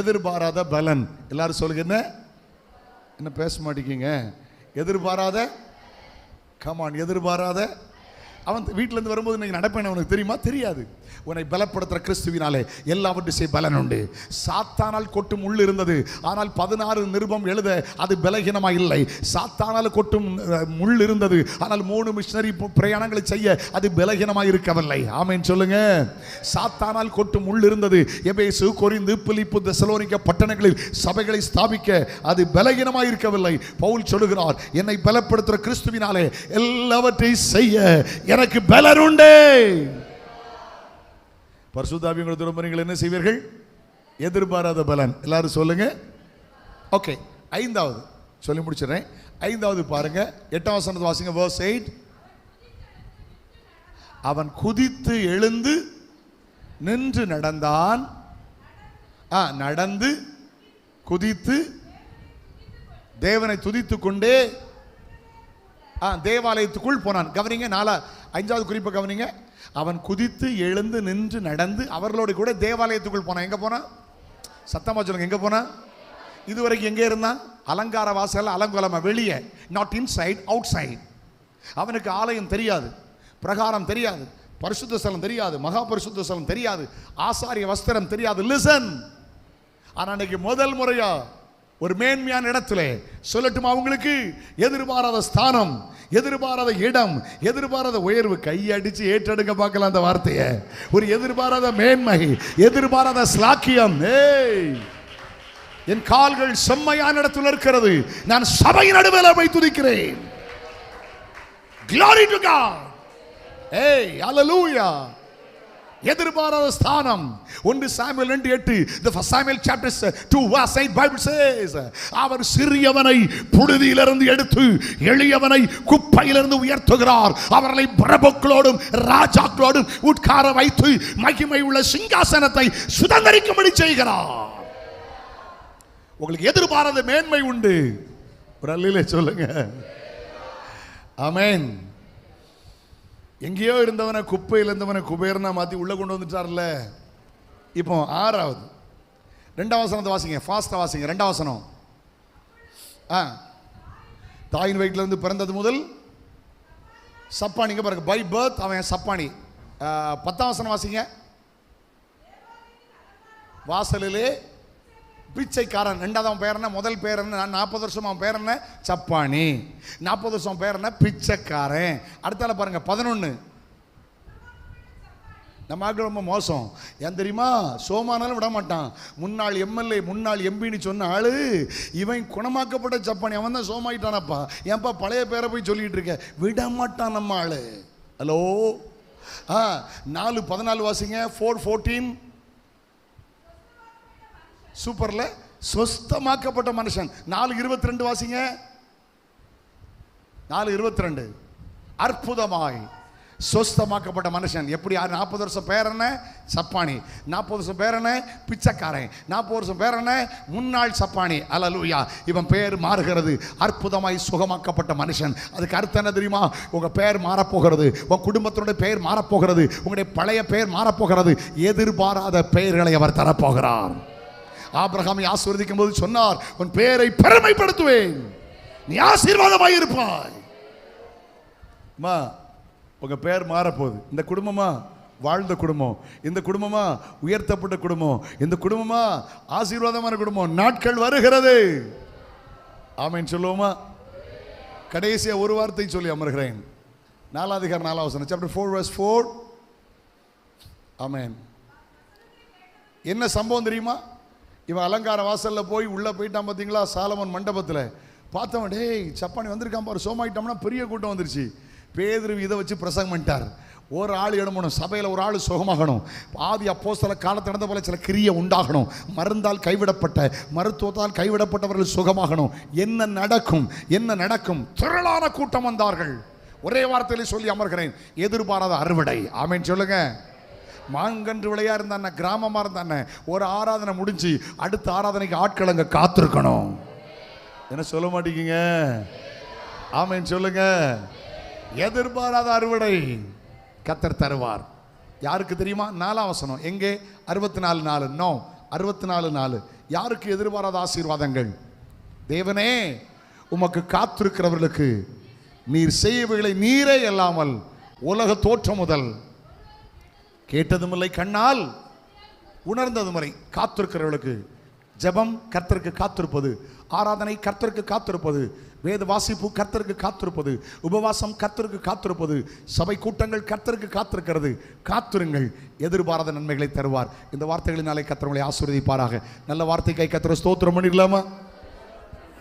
எதிர்பாராத பலன். எல்லாரும் சொல்லுங்க. என்ன பேச மாட்டேங்க? எதிர்பாராத, கமான், எதிர்பாராத. அவன் வீட்டிலேருந்து வரும்போது இன்னைக்கு நடப்பேன் உனக்கு தெரியுமா? தெரியாது. உன்னை பலப்படுத்துகிற கிறிஸ்துவினாலே எல்லாவற்றையும் செய்ய பலன் உண்டு. சாத்தானால் கொட்டும் முள் இருந்தது, ஆனால் 16 நிருபம் எழுத அது பலகீனமாக இல்லை. சாத்தானால் கொட்டும் முள் இருந்தது, ஆனால் 3 மிஷனரி பிரயாணங்களை செய்ய அது பலகீனமாக இருக்கவில்லை. ஆமென் சொல்லுங்க. சாத்தானால் கொட்டும் முள் இருந்தது. எபேசு, கொரிந்து, பிலிப்பு, தெசலோனிக்க பட்டணங்களில் சபைகளை ஸ்தாபிக்க அது பலகீனமாக இருக்கவில்லை. பவுல் சொல்லுகிறார், என்னை பலப்படுத்துகிற கிறிஸ்துவினாலே எல்லாவற்றையும் செய்ய எனக்கு பலன் உண்டு. பரிசுத்த ஆவியை திரும்ப என்ன செய்வீர்கள்? எதிர்பாராத பலன். எல்லாரும் சொல்லுங்க. ஓகே, 5வது சொல்லி முடிச்சிடறேன். 5வது பாருங்க, 8ஆம் வசனத்தை வாசிங்க. verse 8. அவன் குதித்து எழுந்து நின்று நடந்தான். நடந்து குதித்து தேவனை துதித்து கொண்டே தேவாலயத்துக்குள் போனான். கவனிங்க, 5வது குறிப்பை கவனிங்க. அவன் குதித்து எழுந்து நின்று நடந்து அவர்களோடு கூட தேவாலயத்துக்குள் போனான். எங்க போனான்? சத்தமா சொல்லுங்க, எங்க போனான்? இதுவரைக்கும் எங்கே இருந்தான்? அலங்கார வாசல், அலங்கோலமா, வெளியே, நாட் இன்சைட், அவுட் சைட். அவனுக்கு ஆலயம் தெரியாது, பிரகாரம் தெரியாது, பரிசுத்த ஸ்தலம் தெரியாது, மகா பரிசுத்த ஸ்தலம் தெரியாது, ஆசாரிய வஸ்திரம் தெரியாது. லிசன். ஆனா இன்னைக்கு முதல் முறையா ஒரு மேன்மையான இடத்துல சொல்லட்டுமா அவங்களுக்கு? எதிர்பாராத ஸ்தானம், எதிர்பாராத இடம், எதிர்பாராத உயர்வு. கையடிச்சு ஏற்றெடுக்க பார்க்கலாம் அந்த வார்த்தையை. ஒரு எதிர்பாராத மேன்மை, எதிர்பாராத ஸ்லாக்கியம். என் கால்கள் செம்மையான இடத்துல இருக்கிறது, நான் சபையின் நடுவில் போய் துதிக்கிறேன். Glory to God. Hallelujah. எதிர்பாராத ஸ்தானம். 1 Samuel 2:8, the first Samuel chapter 2 verse 8 Bible says, அவர் சிறியவனை புழுதியிலிருந்து எடுத்து எளியவனை குப்பையிலிருந்து உயர்த்துகிறார். அவர்களை பிரபுக்களோடும் ராஜாக்களோடும் உட்கார வைத்து மகிமை உள்ள சிங்காசனத்தை சுதந்தரிக்கும்படி செய்கிறார். உங்களுக்கு எதிர்பாராத மேன்மை உண்டு. ஒரு அல்லேலூயா சொல்லுங்க. ஆமென். எங்கேயோ இருந்தவனை, குப்பையில் இருந்தவனை குபேரனா மாற்றி உள்ளே கொண்டு வந்துட்டார்ல. இப்போ 6வது 2ஆம் வசனத்தை வாசிங்க, ஃபாஸ்ட்டாக வாசிங்க. 2ஆம் வசனம். தாயின் வயிற்றிலிருந்து பிறந்தது முதல் சப்பானிங்க பாருங்க, பை பர்த் அவன் சப்பானி. 10ஆம் வசனம் வாசிங்க. வாசலிலே பிச்சைக்காரன். 2வது பேர் என்ன? முதல் பேர் என்ன? 40 வருஷம் அவன் பேர் என்ன? சப்பானி. 40 வருஷம் பேர் என்ன? பிச்சைக்காரன். அடுத்தால பாருங்க 11. நம்ம ஆட்கள் ரொம்ப மோசம். ஏன் தெரியுமா? சோமானாலும் விட மாட்டான். முன்னாள் எம்எல்ஏ, முன்னாள் எம்பின்னு சொன்ன ஆளு இவன் குணமாக்கப்பட்ட சப்பானி. அவன் தான் சோமாயிட்டானப்பா. ஏன்பா பழைய பேரை போய் சொல்லிட்டு இருக்க? விட மாட்டான் நம்ம ஆளு. ஹலோ. 4:14 வாசிங்க. 4:14. சூப்பர்ல, சொஸ்தமாக்கப்பட்ட மனுஷன். 4:22 வாசிங்க. 4:22. அற்புதமாய் சொஸ்தமாக்கப்பட்ட மனுஷன். எப்படி? 40 வருஷம் பேர் என்ன? சப்பானி. 40 வருஷம் பேர் என்ன? பிச்சைக்காரன். 40 வருஷம் பேர் என்ன? முன்னாள் சப்பானி. அல்லேலூயா. இவன் பேர் மாறுகிறது. அற்புதமாய் சுகமாக்கப்பட்ட மனுஷன். அதுக்கு அர்த்தம் என்ன தெரியுமா? உங்க பேர் மாறப்போகிறது, உங்க குடும்பத்தினுடைய பெயர் மாறப்போகிறது, உங்களுடைய பழைய பெயர் மாறப்போகிறது. எதிர்பாராத பெயர்களை அவர் தரப்போகிறார். ஆபிரகாமை ஆசீர்வதிக்கும் போது சொன்னார், உன் பெயரை பெருமைப்படுத்துவேன், நீ ஆசீர்வாதமாய் இருப்பாய். உங்க பெயர் மாறப்போகுது. இந்த குடும்பமா வாழ்ந்த குடும்பம், இந்த குடும்பமா உயர்த்தப்பட்ட குடும்பம், இந்த குடும்பமா ஆசீர்வாதமான குடும்பம். நாட்கள் வருகிறது. ஆமென் சொல்லுவோமா? கடைசியா ஒரு வார்த்தை சொல்லி அமர்கிறேன். 4 அதிகாரம் 4 வசனம், chapter 4 verse 4. ஆமென். என்ன சம்பவம் தெரியுமா? இவன் அலங்கார வாசல்ல போய் உள்ளே போயிட்டான் பார்த்தீங்களா, சாலமன் மண்டபத்தில். பார்த்தவன், டேய் சப்பானி வந்திருக்கான் பாரு, சோமாயிட்டோம்னா பெரிய கூட்டம் வந்துருச்சு. பேதுரு இதை வச்சு பிரசங்கம் பண்ணிட்டார். ஒரு ஆள் இடமணும், சபையில் ஒரு ஆள் சுகமாகணும், ஆதி அப்போஸ்தல காலத்தில் நடந்த போல சில கிரியை உண்டாகணும், மருந்தால் கைவிடப்பட்ட மருத்துவத்தால் கைவிடப்பட்டவர்கள் சுகமாகணும். என்ன நடக்கும், என்ன நடக்கும்? திரளான கூட்டம் வந்தார்கள். ஒரே வார்த்தையில சொல்லி அமர்கிறேன், எதிர்பாராத அறுவடை. ஆமென் சொல்லுங்க. மாங்கன்று விளையா இருந்தானே, கிராமமாக இருந்தானே, ஒரு ஆராதனை முடிஞ்சு அடுத்த ஆராதனைக்கு ஆட்கள் அங்கே காத்திருக்கணும். என்ன சொல்ல மாட்டேங்க? ஆமென் சொல்லுங்க. எதிர்பாராத அறுவடை கர்த்தர் தருவார். யாருக்கு தெரியுமா? 4ஆம் வசனம் எங்கே? 64:4. நோ, 64:4. யாருக்கு எதிர்பாராத ஆசீர்வாதங்கள்? தேவனே, உமக்கு காத்திருக்கிறவர்களுக்கு நீர் செய்யவைகளை நீரே அல்லாமல் உலக தோற்றம் முதல் கேட்டதுமில்லை, கண்ணால் உணர்ந்ததுமில்லை. காத்திருக்கிறவர்களுக்கு ஜெபம் கர்த்தருக்கு காத்திருப்பது, ஆராதனை கர்த்தருக்கு காத்திருப்பது, வேத வாசிப்பு கர்த்தருக்கு காத்திருப்பது, உபவாசம் கர்த்தருக்கு காத்திருப்பது, சபை கூட்டங்கள் கர்த்தருக்கு காத்திருக்கிறது. காத்திருங்கள், எதிர்பாராத நன்மைகளை தருவார். இந்த வார்த்தைகளினாலே கர்த்தர் உங்களை ஆசீர்வதிப்பாராக. நல்ல வார்த்தைக்காய் கர்த்தரை ஸ்தோத்திரம் பண்ணிடலாமா?